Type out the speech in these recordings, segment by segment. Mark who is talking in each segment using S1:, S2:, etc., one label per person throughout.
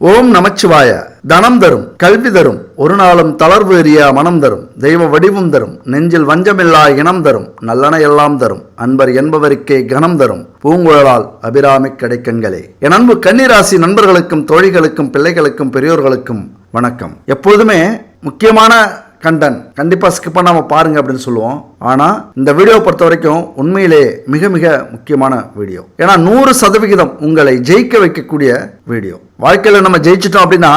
S1: ஓம் நமச்சிவாய. தனம் தரும், கல்வி தரும், ஒரு நாளும் தளர்வு எறியா மனம் தரும், தெய்வ வடிவும் தரும், நெஞ்சில் வஞ்சமில்லா இனம் தரும், நல்லன எல்லாம் தரும், அன்பர் என்பவருக்கே கனம் தரும், பூங்குழலால் அபிராமி கிடைக்கண்களே. என் அன்பு கன்னிராசி நண்பர்களுக்கும் தோழிகளுக்கும் பிள்ளைகளுக்கும் பெரியோர்களுக்கும் வணக்கம். எப்பொழுதுமே முக்கியமான கண்டென்ட் கண்டிப்பாக ஸ்கிப் பண்ணாமல் பாருங்க அப்படின்னு சொல்லுவோம். ஆனால் இந்த வீடியோ பொறுத்த வரைக்கும் உண்மையிலே மிக மிக முக்கியமான வீடியோ. ஏன்னா 100% உங்களை ஜெயிக்க வைக்கக்கூடிய வீடியோ. வாழ்க்கையில் நம்ம ஜெயிச்சிட்டோம் அப்படின்னா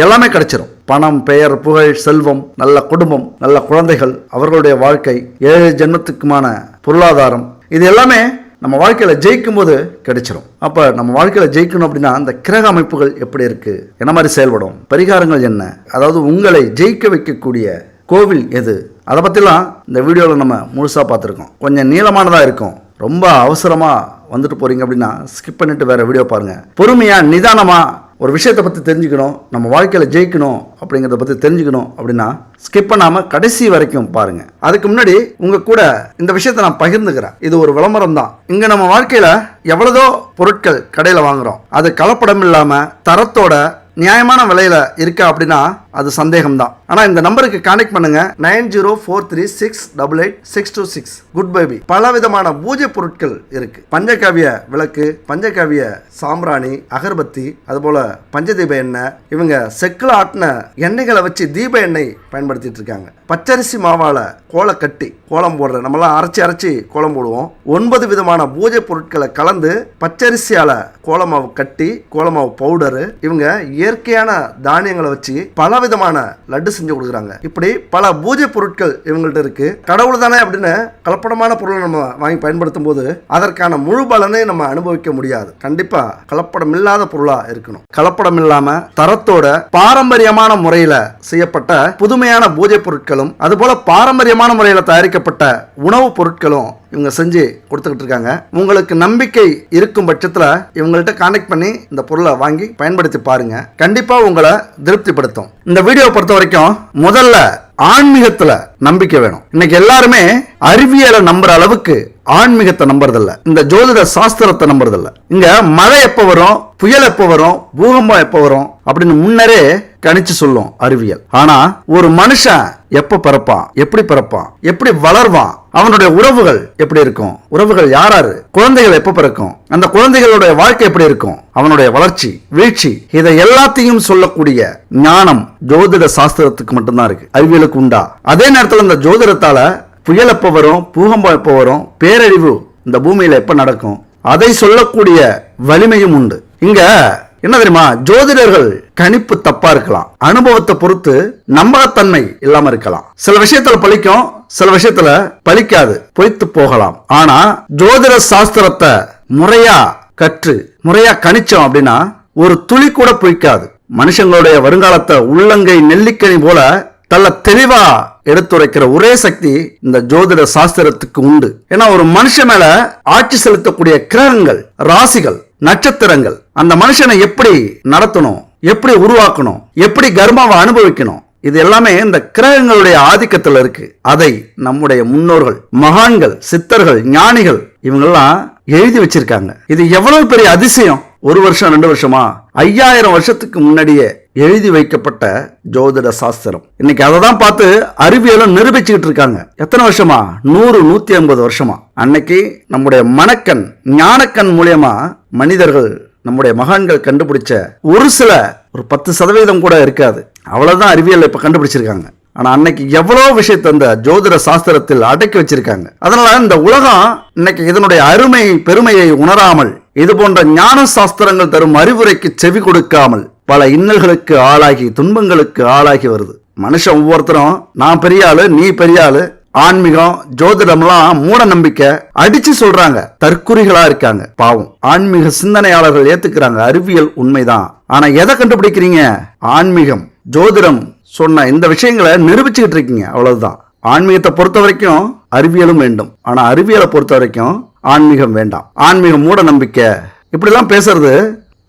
S1: எல்லாமே கிடைச்சிரும். பணம், பெயர், புகழ், செல்வம், நல்ல குடும்பம், நல்ல குழந்தைகள், அவர்களுடைய வாழ்க்கை, 7 ஜென்மத்துக்குமான பொருளாதாரம், இது எல்லாமே நம்ம வாழ்க்கையில் ஜெயிக்கும் போது கிடைச்சிரும். அப்போ நம்ம வாழ்க்கையில் ஜெயிக்கணும் அப்படின்னா அந்த கிரக அமைப்புகள் எப்படி இருக்கு, என்ன மாதிரி செயல்படும், பரிகாரங்கள் என்ன, அதாவது உங்களை ஜெயிக்க வைக்கக்கூடிய கோவில் எது, அதை பற்றிலாம் இந்த வீடியோவில் நம்ம முழுசாக பார்த்துருக்கோம். கொஞ்சம் நீளமானதாக இருக்கும். ரொம்ப அவசரமாக வந்துட்டு போகிறீங்க அப்படின்னா ஸ்கிப் பண்ணிவிட்டு வேறு வீடியோ பாருங்கள். பொறுமையாக நிதானமாக ஒரு விஷயத்தை பற்றி தெரிஞ்சுக்கணும், நம்ம வாழ்க்கையில் ஜெயிக்கணும் அப்படிங்கிறத பற்றி தெரிஞ்சுக்கணும் அப்படின்னா ஸ்கிப் பண்ணாமல் கடைசி வரைக்கும் பாருங்கள். அதுக்கு முன்னாடி உங்கள் கூட இந்த விஷயத்தை நான் பகிர்ந்துக்கிறேன். இது ஒரு விளம்பரம் தான். இங்கே நம்ம வாழ்க்கையில் எவ்வளதோ பொருட்கள் கடையில் வாங்குகிறோம். அது கலப்படம் இல்லாமல் தரத்தோட நியாயமான விலையில இருக்கா அப்படின்னா அது சந்தேகம் தான். ஆனா இந்த நம்பருக்கு கான்டெக்ட் பண்ணுங்க. 9043688626. Good baby. பல விதமான பூஜை பொருட்கள் இருக்கு. பஞ்சகாவிய விளக்கு, பஞ்சகாவிய சாம்பிராணி, அகர்பத்தி, அதுபோல பஞ்சதீப எண்ணெய், இவங்க செக்கில் ஆட்டின எண்ணெய்களை வச்சு தீப எண்ணெய் பயன்படுத்திட்டு இருக்காங்க. பச்சரிசி மாவால கோலை கட்டி கோலம் போடுற, நம்மளாம் அரைச்சி கோலம் போடுவோம். 9 விதமான பூஜை பொருட்களை கலந்து பச்சரிசியால கோலமாவு கட்டி, கோலமாவு பவுடரு, இவங்க இயற்கையான தானியங்களை வச்சு பல விதமான லட்டு செஞ்சு கொடுக்குறாங்க. இப்படி பல பூஜை பொருட்கள் இவங்கள்ட்ட இருக்கு. கடவுள் தானே அப்படின்னு கலப்படமான பொருளை நம்ம வாங்கி பயன்படுத்தும் போது அதற்கான முழு பலனை நம்ம அனுபவிக்க முடியாது. கண்டிப்பா கலப்படம் இல்லாத பொருளா இருக்கணும். கலப்படம் இல்லாம தரத்தோட பாரம்பரியமான முறையில செய்யப்பட்ட புதுமையான பூஜை பொருட்களும், அதுபோல பாரம்பரியமான முறையில தயாரிக்கப்பட்ட உணவுப் பொருட்களும் இவங்க செஞ்சு கொடுத்துக்கிட்டு இருக்காங்க. உங்களுக்கு நம்பிக்கை இருக்கும் பட்சத்தில் இவங்கள்ட்ட கான்டெக்ட் பண்ணி இந்த பொருளை வாங்கி பயன்படுத்தி பாருங்க. கண்டிப்பா உங்களை திருப்திப்படுத்தும். இந்த வீடியோ பொறுத்த வரைக்கும் முதல்ல ஆன்மீகத்துல நம்பிக்கை வேணும். இன்னைக்கு எல்லாருமே அறிவியலை நம்புற அளவுக்கு ஆன்மீகத்தை நம்புறதில்ல, இந்த ஜோதிட சாஸ்திரத்தை நம்புறதில்ல. இங்க மழை எப்ப வரும், புயல் எப்ப வரும், பூகம்பம் எப்ப வரும் அப்படின்னு முன்னரே கணிச்சு சொல்லும் அறிவியல். ஆனா ஒரு மனுஷன் எப்ப பிறப்பான், எப்படி பிறப்பான், எப்படி வளர்வான், அவனுடைய உறவுகள் எப்படி இருக்கும், உறவுகள் யாராரு, குழந்தைகள் எப்ப பிறக்கும், அந்த குழந்தைகளுடைய வாழ்க்கை எப்படி இருக்கும், அவனுடைய வளர்ச்சி, வீழ்ச்சி, இதை எல்லாத்தையும் சொல்லக்கூடிய ஞானம் ஜோதிட சாஸ்திரத்துக்கு மட்டும்தான் இருக்கு, அறிவியலுக்கு உண்டா. அதே நேரத்தில் இந்த ஜோதிடத்தால புயல் எப்ப வரும், பூகம்பம் எப்ப வரும், பேரழிவு இந்த பூமியில எப்ப நடக்கும், அதை சொல்லக்கூடிய வலிமையும் உண்டு. இங்க என்ன தெரியுமா, ஜோதிடர்கள் கணிப்பு தப்பா இருக்கலாம், அனுபவத்தை பொறுத்து நம்பகத்தன்மை இல்லாம இருக்கலாம். சில விஷயத்துல பலிக்கும், சில விஷயத்துல பலிக்காது, பொய்த்து போகலாம். ஆனா ஜோதிட சாஸ்திரத்தை முறையா கற்று முறையா கணிச்சோம் அப்படின்னா ஒரு துளி கூட பொய்க்காது. மனுஷங்களுடைய வருங்காலத்தை உள்ளங்கை நெல்லிக்கனி போல தள்ள தெளிவா எடுத்துரைக்கிற ஒரே சக்தி இந்த ஜோதிட சாஸ்திரத்துக்கு உண்டு. ஏன்னா ஒரு மனுஷன் மேல ஆட்சி செலுத்தக்கூடிய கிரகங்கள், ராசிகள், நட்சத்திரங்கள் அந்த மனுஷனை எப்படி நடத்தணும், எப்படி உருவாக்கணும், எப்படி கர்மாவை அனுபவிக்கணும், இது எல்லாமே இந்த கிரகங்களுடைய ஆதிக்கத்தில் இருக்கு. அதை நம்முடைய முன்னோர்கள், மகான்கள், சித்தர்கள், ஞானிகள் இவங்கெல்லாம் எழுதி வச்சிருக்காங்க. இது எவ்வளவு பெரிய அதிசயம். 1 வருஷம் 2 வருஷமா 5000 வருஷத்துக்கு முன்னாடியே எழுதி வைக்கப்பட்ட ஜோதிட சாஸ்திரம். இன்னைக்கு அதை தான் பார்த்து அறிவியலும் நிரூபிச்சுக்கிட்டு இருக்காங்க. எத்தனை வருஷமா? 100 150 வருஷமா. அன்னைக்கு நம்முடைய மனக்கண், ஞானக்கண் மூலியமா மனிதர்கள், நம்முடைய மகான்கள் கண்டுபிடிச்ச ஒரு 10% கூட இருக்காது. அவ்வளவுதான் அறிவியல் இப்ப கண்டுபிடிச்சிருக்காங்க. ஆனா அன்னைக்கு எவ்வளவு விஷயத்தை அந்த ஜோதிட சாஸ்திரத்தில் அடக்கி வச்சிருக்காங்க. அதனால இந்த உலகம் இன்னைக்கு இதனுடைய அருமை பெருமையை உணராமல், இது போன்ற ஞான சாஸ்திரங்கள் தரும் அறிவுரைக்கு செவி கொடுக்காமல் பல இன்னல்களுக்கு ஆளாகி, துன்பங்களுக்கு ஆளாகி வருது. மனுஷன் ஒவ்வொருத்தரும் நான் பெரிய ஆளு, நீ பெரிய ஆளு, ஆன்மீகம், ஜோதிடம்லாம் மூட நம்பிக்கை அடிச்சு சொல்றாங்க, தற்குறிகளா இருக்காங்க. பாவம், ஆன்மீக சிந்தனையாளர்கள் ஏத்துக்கிறாங்க அறிவியல் உண்மைதான். ஆனா எதை கண்டுபிடிக்கிறீங்க? ஆன்மீகம், ஜோதிடம் சொன்ன இந்த விஷயங்களை நிரூபிச்சுக்கிட்டு இருக்கீங்க, அவ்வளவுதான். ஆன்மீகத்தை பொறுத்த வரைக்கும் அறிவியலும் வேண்டும், ஆனா அறிவியலை பொறுத்த வரைக்கும் ஆன்மீகம் வேண்டாம். ஆன்மீகம் மூட நம்பிக்கை இப்படிலாம் பேசுறது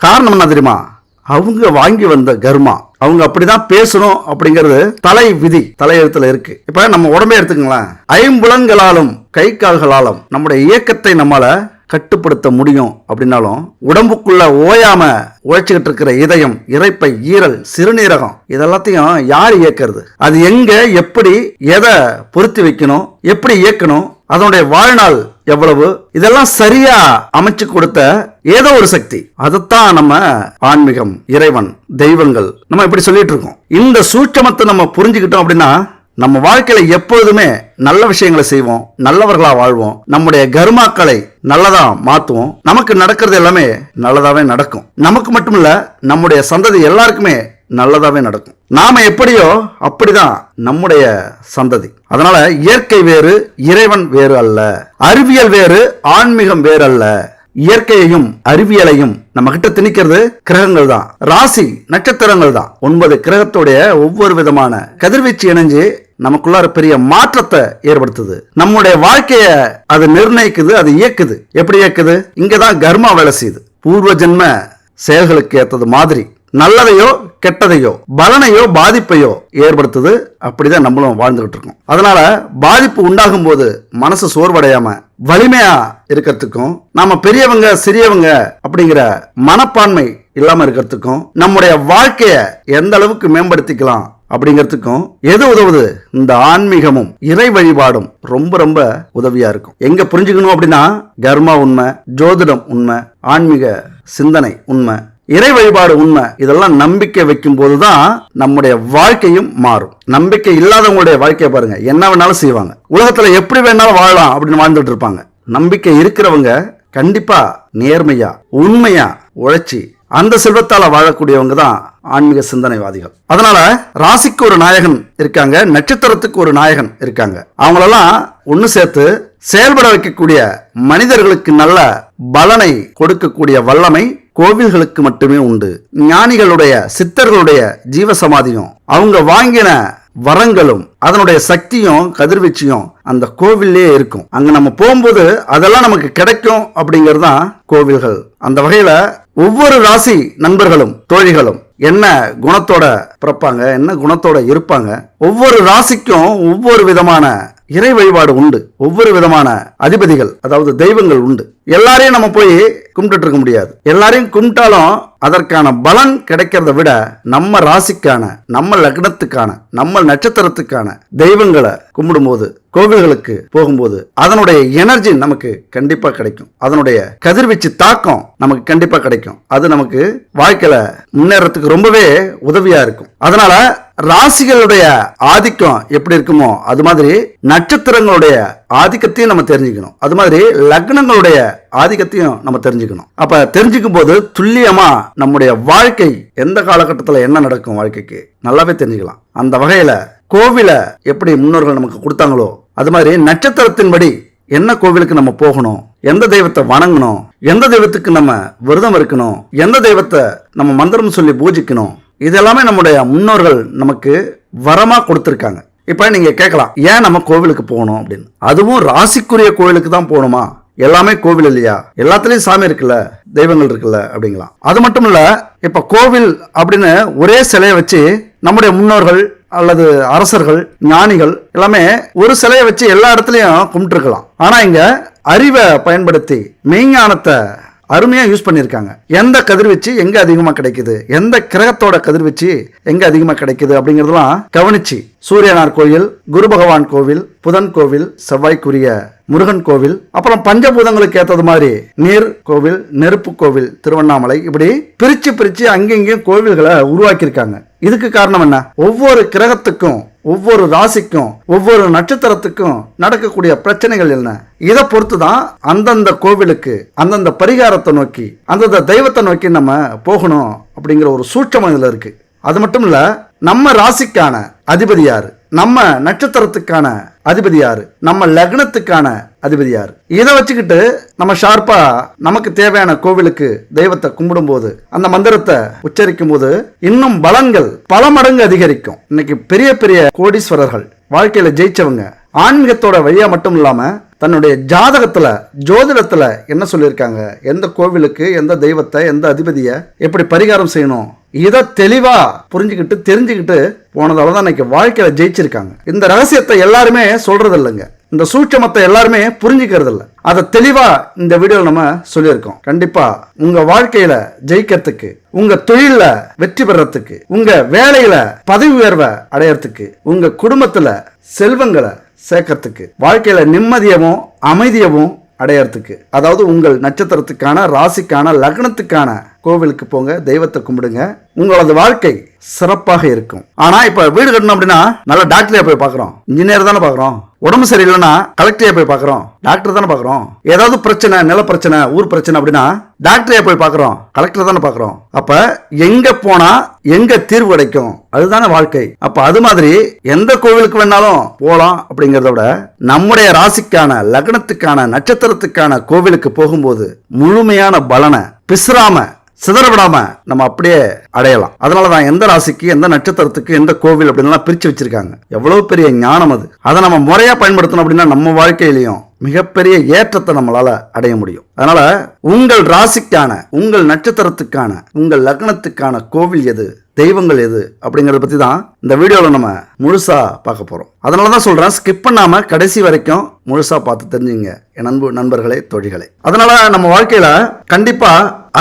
S1: காரணம் என்ன தெரியுமா? அவங்க வாங்கி வந்த கர்மா, அவங்க அப்படிதான் பேசணும் அப்படிங்கிறது தலை விதி, தலையெழுத்துல இருக்கு. இப்ப நம்ம உடம்பே எடுத்துக்கலாம், 5 புலன்களாலும் கை கால்களாலும் நம்முடைய இயக்கத்தை நம்மால கட்டுப்படுத்த முடியும் அப்படின்னாலும் உடம்புக்குள்ள ஓயாம உழைச்சிக்கிட்டு இருக்கிற இதயம், இரைப்பை, ஈரல், சிறுநீரகம் இதெல்லாத்தையும் யார் இயக்கிறது? அது எங்க, எப்படி, எதை பொருத்தி வைக்கணும், எப்படி இயக்கணும், அதனுடைய வாழ்நாள் எவ்வளவு, இதெல்லாம் சரியா அமைச்சு கொடுத்த ஏதோ ஒரு சக்தி. அதைத்தான் நம்ம ஆன்மீகம், இறைவன், தெய்வங்கள் நம்ம இப்படி சொல்லிட்டு இருக்கோம். இந்த சூட்சமத்தை நம்ம புரிஞ்சுக்கிட்டோம் அப்படின்னா நம்ம வாழ்க்கையில எப்பொழுதுமே நல்ல விஷயங்களை செய்வோம், நல்லவர்களா வாழ்வோம், நம்முடைய கர்மாக்களை நல்லதா மாத்துவோம், நமக்கு நடக்கிறது எல்லாமே நல்லதாவே நடக்கும். நமக்கு மட்டுமில்ல, நம்முடைய சந்ததி எல்லாருக்குமே நல்லதாவே நடக்கும். நாம எப்படியோ அப்படிதான் நம்முடைய சந்ததி. அதனால இயற்கை வேறு, இறைவன் வேறு அல்ல. அறிவியல் வேறு, ஆன்மீகம் வேறு அல்ல. இயற்கையையும் அறிவியலையும் நம்ம கிட்ட திணிக்கிறது கிரகங்கள் தான், ராசி நட்சத்திரங்கள் தான். 9 கிரகத்துடைய ஒவ்வொரு விதமான கதிர்வீச்சு இணைஞ்சு நமக்குள்ளார பெரிய மாற்றத்தை ஏற்படுத்துது. நம்முடைய வாழ்க்கைய அது நிர்ணயிக்குது, அது இயக்குது. எப்படி இயக்குது? இங்கதான் கர்மா வேலை செய்யுது. பூர்வ ஜென்ம செயல்களுக்கு ஏற்றது மாதிரி நல்லதையோ கெட்டதையோ பலனையோ பாதிப்பையோ ஏற்படுத்துது. அப்படிதான் நம்மளும் வாழ்ந்துகிட்டு இருக்கோம். அதனால பாதிப்பு உண்டாகும் போது மனசு சோர்வடையாம வலிமையா இருக்கிறதுக்கும், நாம பெரியவங்க சிறியவங்க அப்படிங்கிற மனப்பான்மை இல்லாம இருக்கிறதுக்கும், நம்முடைய வாழ்க்கைய எந்த அளவுக்கு மேம்படுத்திக்கலாம் அப்படிங்கிறதுக்கும் எது உதவுது? இந்த ஆன்மீகமும் இறை வழிபாடும் ரொம்ப ரொம்ப உதவியா இருக்கும். எங்க புரிஞ்சுக்கணும் அப்படின்னா, கர்மா உண்மை, ஜோதிடம் உண்மை, ஆன்மீக சிந்தனை உண்மை, இறை வழிபாடு உண்மை. இதெல்லாம் நம்பிக்கை வைக்கும் போதுதான் நம்முடைய வாழ்க்கையும் மாறும். நம்பிக்கை இல்லாதவங்களுடைய வாழ்க்கையை பாருங்க, என்ன வேணாலும் செய்வாங்க, உலகத்துல எப்படி வேணாலும் வாழலாம் அப்படின்னு வாழ்ந்துட்டு இருப்பாங்க. நம்பிக்கை இருக்கிறவங்க கண்டிப்பா நேர்மையா உண்மையா உழைச்சி அந்த செல்வத்தால வாழக்கூடியவங்க தான் ஆன்மீக சிந்தனைவாதிகள். அதனால ராசிக்கு ஒரு நாயகன் இருக்காங்க, நட்சத்திரத்துக்கு ஒரு நாயகன் இருக்காங்க. அவங்களெல்லாம் ஒன்னு சேர்த்து செயல்பட வைக்கக்கூடிய, மனிதர்களுக்கு நல்ல பலனை கொடுக்கக்கூடிய வல்லமை கோவில்களுக்கு மட்டுமே உண்டு. ஞானிகளுடைய, சித்தர்களுடைய ஜீவசமாதியும் அவங்க வாங்கின வரங்களும் அதனுடைய சக்தியும் கதிர்வீச்சியும் அந்த கோவிலே இருக்கும். அங்க நம்ம போகும்போது அதெல்லாம் நமக்கு கிடைக்கும் அப்படிங்கிறது தான் கோவில்கள். அந்த வகையில ஒவ்வொரு ராசி நண்பர்களும் தோழிகளும் என்ன குணத்தோட பிறப்பாங்க, என்ன குணத்தோட இருப்பாங்க, ஒவ்வொரு ராசிக்கும் ஒவ்வொரு விதமான இறை வழிபாடு உண்டு, ஒவ்வொரு விதமான அதிபதிகள் அதாவது தெய்வங்கள் உண்டு. எல்லாரையும் நம்ம போய் கும்பிட்டு இருக்க முடியாது. எல்லாரையும் கும்பிட்டாலும் அதற்கான பலன் கிடைக்கிறத விட நம்ம ராசிக்கான, நம்ம லக்னத்துக்கான, நம்ம நட்சத்திரத்துக்கான தெய்வங்களை கும்பிடும்போது, கோவில்களுக்கு போகும்போது அதனுடைய எனர்ஜி நமக்கு கண்டிப்பா கிடைக்கும். அதனுடைய கதிர்வீச்சு தாக்கம் நமக்கு கண்டிப்பா கிடைக்கும். அது நமக்கு வாழ்க்கையில முன்னேறதுக்கு ரொம்பவே உதவியா இருக்கும். அதனால ராசிகளுடைய ஆதிக்கம் எப்படி இருக்குமோ அது மாதிரி நட்சத்திரங்களுடைய ஆதிக்கத்தையும் நம்ம தெரிஞ்சுக்கணும். அது மாதிரி லக்னங்களுடைய ஆதிக்கத்தையும் நம்ம தெரிஞ்சுக்கணும். அப்ப தெரிஞ்சுக்கும் போது துல்லியமா நம்முடைய வாழ்க்கை எந்த காலகட்டத்தில் என்ன நடக்கும் வாழ்க்கைக்கு நல்லாவே தெரிஞ்சுக்கலாம். அந்த வகையில கோவில எப்படி முன்னோர்கள் நமக்கு கொடுத்தாங்களோ அது மாதிரி நட்சத்திரத்தின்படி என்ன கோவிலுக்கு நம்ம போகணும், எந்த தெய்வத்தை வணங்கணும், எந்த தெய்வத்துக்கு நம்ம விரதம் இருக்கணும், எந்த தெய்வத்தை நம்ம மந்திரம் சொல்லி பூஜிக்கணும், இதெல்லாமே நம்முடைய முன்னோர்கள் நமக்கு வரமா கொடுத்திருக்காங்க. இப்ப நீங்க கேட்கலாம், ஏன் நம்ம கோவிலுக்கு போகணும் அப்படின்னு. அதுவும் ராசிக்குரிய கோவிலுக்கு தான் போகணுமா? எல்லாமே கோவில் இல்லையா? எல்லாத்துலயும் சாமி இருக்குல்ல, தெய்வங்கள் இருக்குல்ல அப்படிங்களாம். அது மட்டும் இல்ல, இப்ப கோவில் அப்படின்னு ஒரே சிலையை வச்சு நம்முடைய முன்னோர்கள் அல்லது அரசர்கள், ஞானிகள் எல்லாமே ஒரு சிலையை வச்சு எல்லா இடத்துலயும் கும்பிட்டுருக்கலாம். ஆனா இங்க அறிவை பயன்படுத்தி மெய்ஞானத்தை அருமையா யூஸ் பண்ணியிருக்காங்க. எந்த கதிர்வீச்சு எங்க அதிகமா கிடைக்குது, எந்த கிரகத்தோட கதிர்வீச்சு எங்க அதிகமா கிடைக்குது அப்படிங்கறதெல்லாம் கவனிச்சு சூரியனார் கோயில், குரு பகவான் கோவில், புதன் கோவில், செவ்வாய்க்குரிய முருகன் கோவில், அப்புறம் பஞ்சபூதங்களுக்கு ஏற்றது மாதிரி நீர் கோவில், நெருப்பு கோவில், திருவண்ணாமலை, இப்படி பிரிச்சு பிரிச்சு அங்கெங்கேயும் கோவில்களை உருவாக்கியிருக்காங்க. இதுக்கு காரணம் என்ன? ஒவ்வொரு கிரகத்துக்கும், ஒவ்வொரு ராசிக்கும், ஒவ்வொரு நட்சத்திரத்துக்கும் நடக்கக்கூடிய பிரச்சனைகள் என்ன, இதை பொறுத்து தான் அந்தந்த கோவிலுக்கு, அந்தந்த பரிகாரத்தை நோக்கி, அந்தந்த தெய்வத்தை நோக்கி நம்ம போகணும் அப்படிங்கிற ஒரு சூட்சமம் இதுல இருக்கு. அது மட்டும் இல்ல, நம்ம ராசிக்கான அதிபதி யாரு, நம்ம நட்சத்திரத்துக்கான அதிபதி யாரு, நம்ம லக்னத்துக்கான அதிபதி யாரு, இதை வச்சுக்கிட்டு நம்ம ஷார்ப்பா நமக்கு தேவையான கோவிலுக்கு தெய்வத்தை கும்பிடும் போது, அந்த மந்திரத்தை உச்சரிக்கும் போது இன்னும் பலன்கள் பல மடங்கு அதிகரிக்கும். இன்னைக்கு பெரிய பெரிய கோடீஸ்வரர்கள், வாழ்க்கையில ஜெயிச்சவங்க, ஆன்மீகத்தோட வழியா மட்டும் இல்லாம தன்னுடைய ஜாதகத்துல ஜோதிடத்துல என்ன சொல்லியிருக்காங்க, எந்த கோவிலுக்கு எந்த தெய்வத்தை எந்த அதிபதியை எப்படி பரிகாரம் செய்யணும், இதை தெளிவா புரிஞ்சுக்கிட்டு தெரிஞ்சுக்கிட்டு போனதால தான் இன்னைக்கு வாழ்க்கையில ஜெயிச்சிருக்காங்க. இந்த ரகசியத்தை எல்லாருமே சொல்றது இல்லைங்க, இந்த சூட்சமத்தை எல்லாருமே புரிஞ்சுக்கிறது இல்லை. அதை தெளிவா இந்த வீடியோவில் நம்ம சொல்லியிருக்கோம். கண்டிப்பா உங்க வாழ்க்கையில ஜெயிக்கிறதுக்கு, உங்க தொழில வெற்றி பெறறதுக்கு, உங்க வேலையில பதவி உயர்வை அடையறதுக்கு, உங்க குடும்பத்துல செல்வங்களை சேர்க்கறதுக்கு, வாழ்க்கையில நிம்மதியவும் அமைதியவும் அடையறதுக்கு, அதாவது உங்கள் நட்சத்திரத்துக்கான ராசிக்கான லக்னத்துக்கான கோவிலுக்கு போங்க, தெய்வத்தை கும்பிடுங்க, உங்களது வாழ்க்கை சிறப்பாக இருக்கும். ஆனா இப்ப வீடு கட்டணும் அப்படின்னா நல்ல டாக்டரையா போய் பார்க்கறோம், இன்ஜினியர் தானே பார்க்கறோம். உடம்பு சரியில்லைன்னா கலெக்டரையா போய் பார்க்கறோம், டாக்டர் தானே பார்க்கறோம். ஏதாவது பிரச்சனை, நில பிரச்சனை, ஊர் பிரச்சனை அப்படின்னா டாக்டரையா போய் பார்க்கறோம், கலெக்டர் தானே பார்க்கறோம். அப்ப எங்க போனா எங்க தீர்வு கிடைக்கும், அதுதானே வாழ்க்கை. அப்ப அது மாதிரி எந்த கோவிலுக்கு வேணாலும் போலாம் அப்படிங்கறத விட நம்முடைய ராசிக்கான லக்னத்துக்கான நட்சத்திரத்துக்கான கோவிலுக்கு போகும்போது முழுமையான பலனை பிசுறாம சிதற விடாம நம்ம அப்படியே அடையலாம். அதனாலதான் எந்த ராசிக்கு எந்த நட்சத்திரத்துக்கு எந்த கோவில் அப்படின்னு பிரிச்சு வச்சிருக்காங்க. எவ்வளவு பெரிய ஞானம் அது. அதை நம்ம முறையா பயன்படுத்தணும் அப்படின்னா நம்ம வாழ்க்கையிலையும் மிகப்பெரிய ஏற்றத்தை நம்மளால அடைய முடியும். அதனால உங்கள் ராசிக்கான, உங்கள் நட்சத்திரத்துக்கான, உங்கள் லக்னத்துக்கான கோவில் எது, தெய்வங்கள் எது அப்படிங்கறத பத்தி தான் இந்த வீடியோல நம்ம முழுசா பார்க்க போறோம். அதனாலதான் சொல்றேன், ஸ்கிப் பண்ணாம கடைசி வரைக்கும் முழுசா பார்த்து தெரிஞ்சுங்க என் அன்பு நண்பர்களே, தோழிகளே. அதனால நம்ம வாழ்க்கையில கண்டிப்பா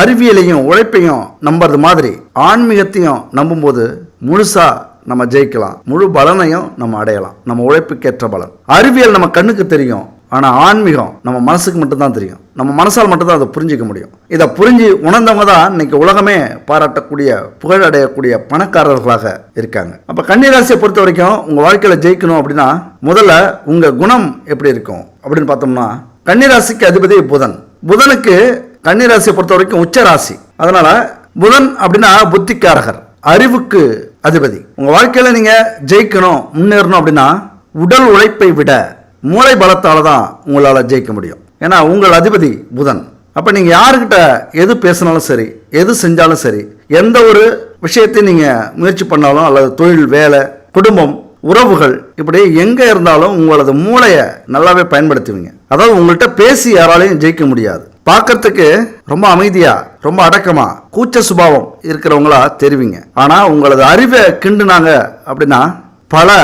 S1: அறிவியலையும் உழைப்பையும் நம்புறது மாதிரி ஆன்மீகத்தையும் நம்பும்போது முழுசா நம்ம ஜெயிக்கலாம், முழு பலனையும் நம்ம அடையலாம், நம்ம உழைப்புக்கேற்ற பலன். அறிவியல் நம்ம கண்ணுக்கு தெரியும், ஆனா ஆன்மீகம் நம்ம மனசுக்கு மட்டும்தான் தெரியும், நம்ம மனசால் மட்டும்தான் அதை புரிஞ்சிக்க முடியும். இதை புரிஞ்சு உணர்ந்தவங்க தான் இன்னைக்கு உலகமே பாராட்டக்கூடிய புகழ் அடையக்கூடிய பணக்காரர்களாக இருக்காங்க. அப்ப கன்னிராசியை பொறுத்த வரைக்கும் உங்க வாழ்க்கையில ஜெயிக்கணும் அப்படின்னா முதல்ல உங்க குணம் எப்படி இருக்கும் அப்படின்னு பார்த்தோம்னா, கன்னிராசிக்கு அதிபதி புதன். புதனுக்கு கன்னிராசியை பொறுத்த வரைக்கும் உச்ச ராசி. அதனால புதன் அப்படின்னா புத்திக்காரகர், அறிவுக்கு அதிபதி. உங்க வாழ்க்கையில நீங்க ஜெயிக்கணும், முன்னேறணும் அப்படின்னா உடல் உழைப்பை விட மூளை பலத்தால தான் உங்களால ஜெயிக்க முடியும். ஏன்னா உங்கள் அதிபதி புதன். அப்ப நீங்க யாருக்கிட்ட எது பேசினாலும் சரி, எது செஞ்சாலும் சரி, எந்த ஒரு விஷயத்தையும் நீங்க முயற்சி பண்ணாலும், அல்லது தொழில், வேலை, குடும்பம், உறவுகள், இப்படி எங்க இருந்தாலும் உங்களது மூளையை நல்லாவே பயன்படுத்துவீங்க. அதாவது உங்கள்கிட்ட பேசி யாராலையும் ஜெயிக்க முடியாது. பார்க்கறதுக்கு ரொம்ப அமைதியா, ரொம்ப அடக்கமா, கூச்ச சுபாவம் இருக்கிறவங்களா தெரிவிங்க. ஆனா உங்களது அறிவை கிண்டுனாங்க அப்படின்னா பல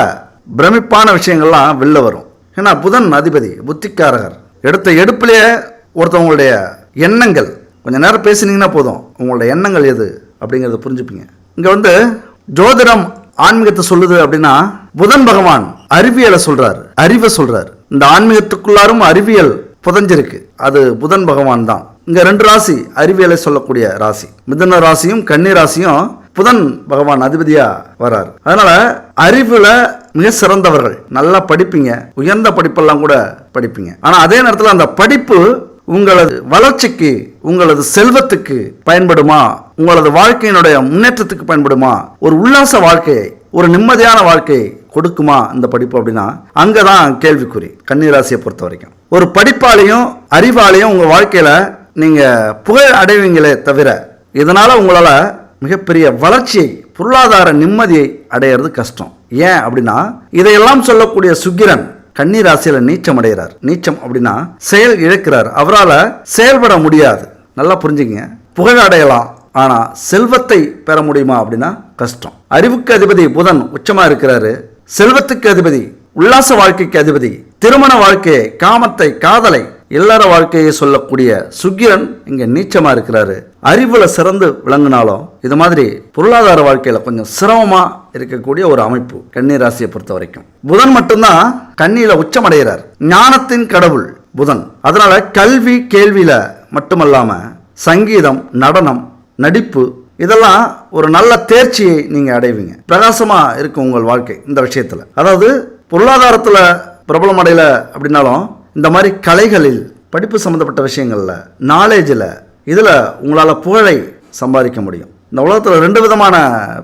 S1: பிரமிப்பான விஷயங்கள்லாம் வெளில வரும். ஏன்னா புதன் அதிபதி புத்திக்காரகர். எடுத்த எடுப்பிலேயே ஒருத்தவங்களுடைய எண்ணங்கள், கொஞ்ச நேரம் பேசினீங்கன்னா போதும் உங்களுடைய எண்ணங்கள் எது அப்படிங்கிறத புரிஞ்சுப்பீங்க. இங்க ஜோதிடம் ஆன்மீகத்தை சொல்லுது அப்படின்னா புதன் பகவான் அறிவியலை சொல்றாரு, அறிவை சொல்றாரு. இந்த ஆன்மீகத்துக்குள்ளாரும் அறிவியல் புதஞ்சிருக்கு, அது புதன் பகவான் தான். இங்க 2 ராசி அறிவியலை சொல்லக்கூடிய ராசி, மிதுன ராசியும் கன்னி ராசியும் புதன் பகவான் அதிபதியா வர்றாரு. அதனால அறிவுல மிக சிறந்தவர்கள், நல்லா படிப்பீங்க, உயர்ந்த படிப்பெல்லாம் கூட படிப்பீங்க. ஆனா அதே நேரத்தில் அந்த படிப்பு உங்களது வளர்ச்சிக்கு, உங்களது செல்வத்துக்கு பயன்படுமா, உங்களது வாழ்க்கையினுடைய முன்னேற்றத்துக்கு பயன்படுமா, ஒரு உல்லாச வாழ்க்கையை, ஒரு நிம்மதியான வாழ்க்கையை கொடுக்குமா இந்த படிப்பு அப்படின்னா அங்கதான் கேள்விக்குறி. கன்னிராசியை பொறுத்த வரைக்கும் ஒரு படிப்பாலையும் அறிவாலையும் உங்க வாழ்க்கையில நீங்க புகழ் அடைவீங்களே தவிர இதனால உங்களால மிகப்பெரிய வளர்ச்சியை, பொருளாதார நிம்மதியை அடையிறது கஷ்டம். ஏன் அப்படின்னா இதையெல்லாம் சொல்லக்கூடிய சுக்கிரன் கன்னிராசியில நீச்சம் அடைகிறார். நீச்சம் அப்படின்னா செயல் இழக்கிறார், அவரால் செயல்பட முடியாது. நல்லா புரிஞ்சுங்க, புகழ் அடையலாம், ஆனா செல்வத்தை பெற முடியுமா அப்படின்னா கஷ்டம். அறிவுக்கு அதிபதி புதன் உச்சமா இருக்கிறாரு, செல்வத்துக்கு அதிபதி, உல்லாச வாழ்க்கைக்கு அதிபதி, திருமண வாழ்க்கையை, காமத்தை, காதலை, இல்லற வாழ்க்கையை சொல்லக்கூடிய சுக்கிரன் இங்க நீச்சமா இருக்கிறாரு. அறிவுல சிறந்து விளங்கினாலும் இது மாதிரி பொருளாதார வாழ்க்கையில கொஞ்சம் சிரமமா இருக்கக்கூடிய ஒரு அமைப்பு கன்னிராசியை பொறுத்த வரைக்கும். புதன் மட்டும்தான் கன்னியில உச்சமடைகிறார், ஞானத்தின் கடவுள் புதன். அதனால கல்வி, கேள்வியில மட்டுமல்லாம சங்கீதம், நடனம், நடிப்பு, இதெல்லாம் ஒரு நல்ல தேர்ச்சியை நீங்க அடைவீங்க. பிரகாசமா இருக்கும் உங்கள் வாழ்க்கை இந்த விஷயத்துல. அதாவது பொருளாதாரத்துல பிரபலம் அடையல அப்படின்னாலும் இந்த மாதிரி கலைகளில், படிப்பு சம்பந்தப்பட்ட விஷயங்கள்ல, நாலேஜில், இதுல உங்களால புகழை சம்பாதிக்க முடியும். இந்த உலகத்தில் 2 விதமான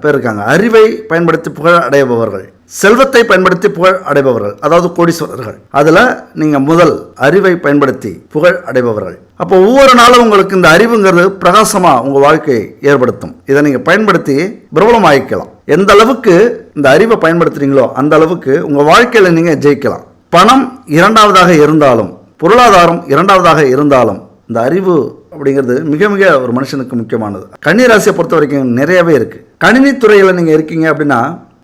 S1: பேர் இருக்காங்க. அறிவை பயன்படுத்தி புகழ் அடைபவர்கள், செல்வத்தை பயன்படுத்தி புகழ் அடைபவர்கள், அதாவது கோடீஸ்வரர்கள். அதுல நீங்க முதல் அறிவை பயன்படுத்தி புகழ் அடைபவர்கள். அப்போ ஒவ்வொரு நாளும் உங்களுக்கு இந்த அறிவுங்கிறது பிரகாசமா உங்க வாழ்க்கையை ஏற்படுத்தும். இதை நீங்க பயன்படுத்தி பிரபலம் ஆகிக்கலாம். எந்த அளவுக்கு இந்த அறிவை பயன்படுத்துறீங்களோ அந்த அளவுக்கு உங்க வாழ்க்கையில நீங்க ஜெயிக்கலாம். பணம் 2வதாக இருந்தாலும் பொருளாதாரம் இரண்டாவதாக இருந்தாலும் இந்த அறிவு அப்படிங்கிறது மிக மிக ஒரு மனுஷனுக்கு முக்கியமானது. கன்னி ராசியை பொறுத்த வரைக்கும் நிறையவே இருக்குது. கணினித்துறையில் நீங்கள் இருக்கீங்க அப்படின்னா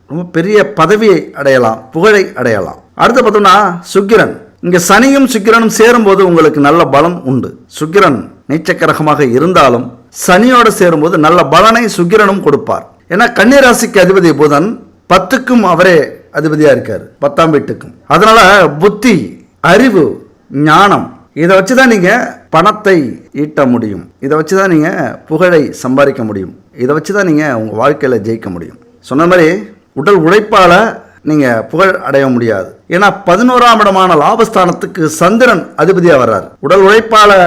S1: ரொம்ப பெரிய பதவியை அடையலாம், புகழை அடையலாம். அடுத்து பார்த்தோம்னா சுக்கிரன். இங்கே சனியும் சுக்கிரனும் சேரும்போது உங்களுக்கு நல்ல பலம் உண்டு. சுக்கிரன் நீச்சக்கரகமாக இருந்தாலும் சனியோடு சேரும்போது நல்ல பலனை சுக்கிரனும் கொடுப்பார். ஏன்னா கன்னி ராசிக்கு அதிபதி புதன், 10க்கும் அவரே அதிபதியாக இருக்கார், 10ஆம் வீட்டுக்கும். அதனால புத்தி, அறிவு, ஞானம் இதை வச்சு தான் நீங்கள் பணத்தை ஈட்ட முடியும். இதை வச்சு தான் நீங்கள் புகழை சம்பாதிக்க முடியும். இதை வச்சு தான் நீங்கள் உங்கள் வாழ்க்கையில் ஜெயிக்க முடியும். சொன்ன மாதிரி உடல் உழைப்பால் நீங்கள் புகழ் அடைய முடியாது. ஏன்னா 11ஆம் இடமான லாபஸ்தானத்துக்கு சந்திரன் அதிபதியாக வர்றார். உடல் உழைப்பால்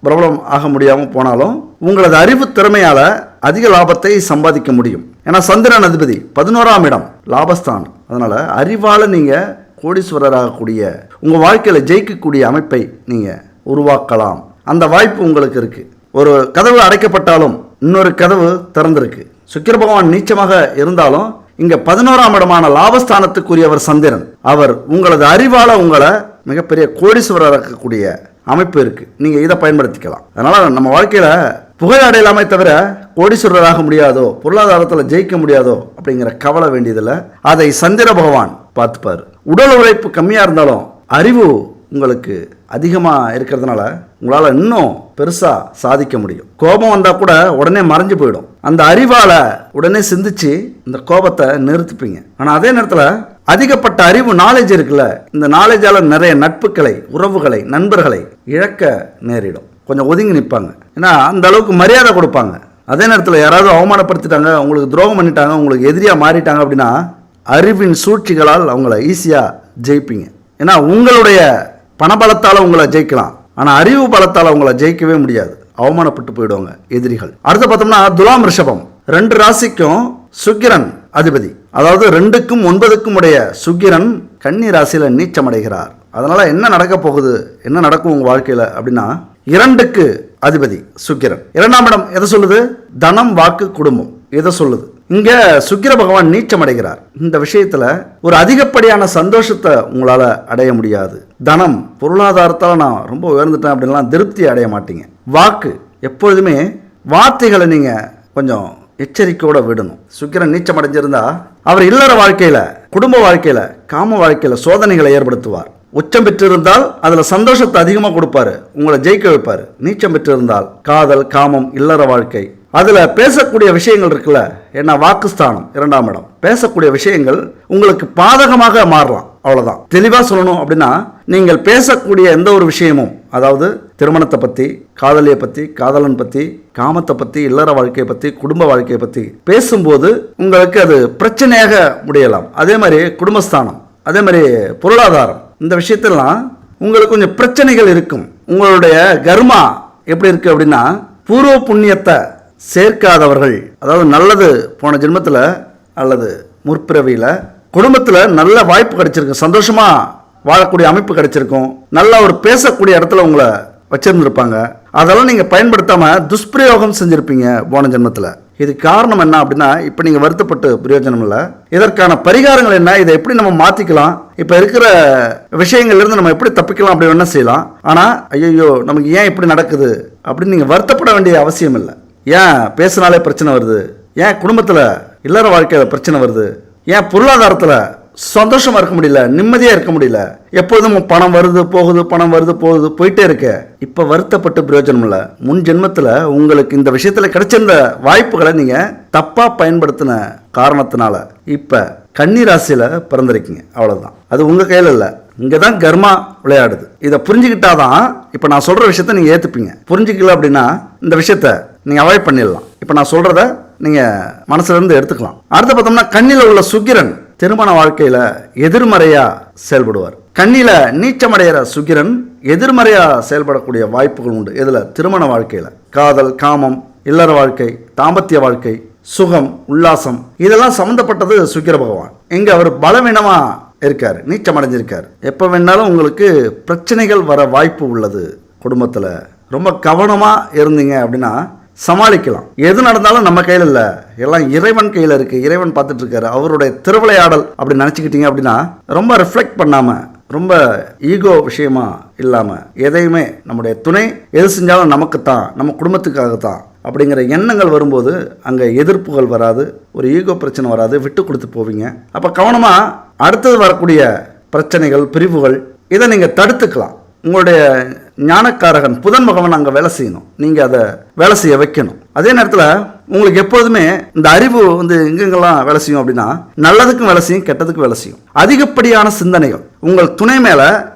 S1: பிரபலம் ஆக முடியாமல் போனாலும் உங்களது அறிவு திறமையால் அதிக லாபத்தை சம்பாதிக்க முடியும். ஏன்னா சந்திரன் அதிபதி 11ஆம் இடம் லாபஸ்தானம். அதனால் அறிவால் நீங்கள் கோடீஸ்வரராகக்கூடிய உங்கள் வாழ்க்கையில் ஜெயிக்கக்கூடிய அமைப்பை நீங்கள் உருவாக்கலாம். அந்த வாய்ப்பு உங்களுக்கு இருக்குது. ஒரு கதவு அடைக்கப்பட்டாலும் இன்னொரு கதவு திறந்திருக்கு. சுக்கிர பகவான் நீச்சமாக இருந்தாலும் இங்கே 11ஆம் இடமான லாபஸ்தானத்துக்குரியவர் சந்திரன். அவர் உங்களது அறிவால் உங்களை மிகப்பெரிய கோடீஸ்வரராக்கக்கூடிய அமைப்பு இருக்குது. நீங்கள் இதை பயன்படுத்திக்கலாம். அதனால் நம்ம வாழ்க்கையில் புகழ் அடையலாமே தவிர கோடீஸ்வரராக முடியாதோ, பொருளாதாரத்தில் ஜெயிக்க முடியாதோ அப்படிங்கிற கவலை வேண்டியதில்லை. அதை சந்திர பகவான் பார்த்துப்பார். உடல் உழைப்பு கம்மியாக இருந்தாலும் அறிவு உங்களுக்கு அதிகமாக இருக்கிறதுனால உங்களால் இன்னும் பெருசாக சாதிக்க முடியும். கோபம் வந்தால் கூட உடனே மறைஞ்சு போயிடும். அந்த அறிவால் உடனே சிந்திச்சு இந்த கோபத்தை நிறுத்திப்பீங்க. ஆனால் அதே நேரத்தில் அதிகப்பட்ட அறிவு, நாலேஜ் இருக்குல்ல, இந்த நாலேஜால் நிறைய நட்புகளை, உறவுகளை, நண்பர்களை இழக்க நேரிடும். கொஞ்சம் ஒதுங்கி நிற்பாங்க. ஏன்னா அந்த அளவுக்கு மரியாதை கொடுப்பாங்க. அதே நேரத்தில் யாராவது அவமானப்படுத்திட்டாங்க, உங்களுக்கு துரோகம் பண்ணிட்டாங்க, உங்களுக்கு எதிரியாக மாறிட்டாங்க அப்படின்னா அறிவின் சூழ்ச்சிகளால் அவங்கள ஈஸியாக ஜெயிப்பீங்க. ஏன்னா உங்களுடைய பணபலத்தால் உங்களை ஜெயிக்கலாம், ஆனால் அறிவு பலத்தால் அவங்கள ஜெயிக்கவே முடியாது. அவமானப்பட்டு போயிடுவாங்க எதிரிகள். அடுத்து பார்த்தோம்னா துலாம் ரிஷபம். 2 ராசிக்கும் சுக்கிரன் அதிபதி. அதாவது 2க்கும் 9க்கும் உடைய சுக்கிரன் கன்னி ராசியில் நீச்சம் அடைகிறார். அதனால் என்ன நடக்க போகுது, என்ன நடக்கும் உங்கள் வாழ்க்கையில் அப்படின்னா 2க்கு அதிபதி சுக்கிரன். 2ஆம் இடம் எதை சொல்லுது? தனம், வாக்கு, குடும்பம் எதை சொல்லுது? இங்க சுக்கிர பகவான் நீச்சம் அடைகிறார். இந்த விஷயத்துல ஒரு அதிகப்படியான சந்தோஷத்தை உங்களால அடைய முடியாது. தனம், பொருளாதாரத்தால் நான் ரொம்ப உயர்ந்துட்டேன் அப்படின்லாம் திருப்தி அடைய மாட்டீங்க. வாக்கு, எப்பொழுதுமே வார்த்தைகளை நீங்க கொஞ்சம் எச்சரிக்கையோட விடணும். சுக்கிரன் நீச்சம் அடைஞ்சிருந்தா அவர் இல்லற வாழ்க்கையில, குடும்ப வாழ்க்கையில, காம வாழ்க்கையில சோதனைகளை ஏற்படுத்துவார். உச்சம் பெற்றிருந்தால் அதில் சந்தோஷத்தை அதிகமாக கொடுப்பாரு, உங்களை ஜெயிக்க வைப்பார். நீச்சம் பெற்றிருந்தால் காதல், காமம், இல்லற வாழ்க்கை, அதில் பேசக்கூடிய விஷயங்கள் இருக்குல்ல, ஏன்னா வாக்குஸ்தானம் 2ஆம் இடம், பேசக்கூடிய விஷயங்கள் உங்களுக்கு பாதகமாக மாறலாம். அவ்வளோதான். தெளிவாக சொல்லணும் அப்படின்னா நீங்கள் பேசக்கூடிய எந்த ஒரு விஷயமும், அதாவது திருமணத்தை பற்றி, காதலியை பற்றி, காதலன் பற்றி, காமத்தை பற்றி, இல்லற வாழ்க்கையை பற்றி, குடும்ப வாழ்க்கையை பற்றி பேசும்போது உங்களுக்கு அது பிரச்சனையாக முடியலாம். அதே மாதிரி குடும்பஸ்தானம், அதே மாதிரி பொருளாதாரம், இந்த விஷயத்திலாம் உங்களுக்கு கொஞ்சம் பிரச்சனைகள் இருக்கும். உங்களுடைய கர்மா எப்படி இருக்கு அப்படின்னா, பூர்வ புண்ணியத்தை சேர்க்காதவர்கள், அதாவது நல்லது போன ஜென்மத்தில் அல்லது முற்பிறவியில் குடும்பத்தில் நல்ல வாய்ப்பு கிடைச்சிருக்கும், சந்தோஷமாக வாழக்கூடிய அமைப்பு கிடைச்சிருக்கும், நல்ல ஒரு பேசக்கூடிய இடத்துல உங்களை வச்சிருந்துருப்பாங்க. அதெல்லாம் நீங்கள் பயன்படுத்தாமல் துஷ்பிரயோகம் செஞ்சுருப்பீங்க போன ஜென்மத்தில். இது காரணம் என்ன அப்படின்னா, இப்போ நீங்கள் வருத்தப்பட்டு பிரயோஜனம் இல்லை. இதற்கான பரிகாரங்கள் என்ன, இதை எப்படி நம்ம மாற்றிக்கலாம், இப்போ இருக்கிற விஷயங்கள்லேருந்து நம்ம எப்படி தப்பிக்கலாம் அப்படி வேணால் செய்யலாம். ஆனால் ஐயோ நமக்கு ஏன் இப்படி நடக்குது அப்படின்னு நீங்கள் வருத்தப்பட வேண்டிய அவசியம் இல்லை. ஏன் பேசினாலே பிரச்சனை வருது, ஏன் குடும்பத்தில் இல்லற வாழ்க்கையில் பிரச்சனை வருது, ஏன் பொருளாதாரத்தில் சந்தோஷமாக இருக்க முடியல, நிம்மதியாக இருக்க முடியல, எப்போதும் பணம் வருது போகுது, பணம் வருது போகுது போயிட்டே இருக்க, இப்போ வருத்தப்பட்டு பிரயோஜனம் இல்லை. முன் ஜென்மத்தில் உங்களுக்கு இந்த விஷயத்தில் கிடைச்சிருந்த வாய்ப்புகளை நீங்கள் தப்பாக பயன்படுத்தின காரணத்தினால இப்போ கன்னி ராசியில் பிறந்திருக்கீங்க. அவ்வளோதான். அது உங்கள் கையில் இல்லை. இங்கே தான் கர்மா விளையாடுது. இதை புரிஞ்சுக்கிட்டாதான் இப்போ நான் சொல்கிற விஷயத்த நீங்கள் ஏற்றுப்பீங்க. புரிஞ்சுக்கல அப்படின்னா இந்த விஷயத்த நீங்கள் அவாய்ட் பண்ணிடலாம். இப்போ நான் சொல்கிறத நீங்கள் மனசுலேருந்து எடுத்துக்கலாம். அடுத்து பார்த்தோம்னா கன்னியில் உள்ள சுக்கிரன் திருமண வாழ்க்கையில் எதிர்மறையாக செயல்படுவார். கன்னியில் நீச்சமடைகிற சுக்கிரன் எதிர்மறையாக செயல்படக்கூடிய வாய்ப்புகள் உண்டு. இதில் திருமண வாழ்க்கையில் காதல், காமம், இல்லற வாழ்க்கை, தாம்பத்திய வாழ்க்கை, சுகம், உல்லாசம் இதெல்லாம் சம்மந்தப்பட்டது சுக்கிர பகவான். இங்கே அவர் பலவீனமாக இருக்கார், நீச்சம் அடைஞ்சிருக்கார். எப்போ வேணாலும் உங்களுக்கு பிரச்சனைகள் வர வாய்ப்பு உள்ளது. குடும்பத்தில் ரொம்ப கவனமாக இருந்தீங்க அப்படின்னா சமாளிக்கலாம். எது நடந்தாலும் நம்ம கையில் இல்லை, எல்லாம் இறைவன் கையில் இருக்குது. இறைவன் பார்த்துட்டு இருக்காரு. அவருடைய திருவிளையாடல் அப்படி நினச்சிக்கிட்டீங்க அப்படின்னா ரொம்ப ரிஃப்ளெக்ட் பண்ணாமல் ரொம்ப ஈகோ விஷயமா இல்லாமல் எதையுமே நம்முடைய துணை எது செஞ்சாலும் நமக்குத்தான், நம்ம குடும்பத்துக்காகத்தான் அப்படிங்கிற எண்ணங்கள் வரும்போது அங்கே எதிர்ப்புகள் வராது, ஒரு ஈகோ பிரச்சனை வராது, விட்டு கொடுத்து போவீங்க. அப்போ கவனமாக அடுத்தது வரக்கூடிய பிரச்சனைகள், பிரிவுகள் இதை நீங்கள் தடுத்துக்கலாம். உங்களுடைய ஞானக்காரகன் புதன் பகவான் அங்கே வேலை செய்யணும், நீங்கள் அதை வேலை செய்ய வைக்கணும். அதே நேரத்தில் உங்களுக்கு எப்போதுமே இந்த அறிவு எங்கெங்கெல்லாம் வேலை செய்யும் அப்படின்னா, நல்லதுக்கும் வேலை செய்யும், கெட்டதுக்கும் வேலை செய்யும். அதிகப்படியான சிந்தனைகள், உங்கள் துணை மேலே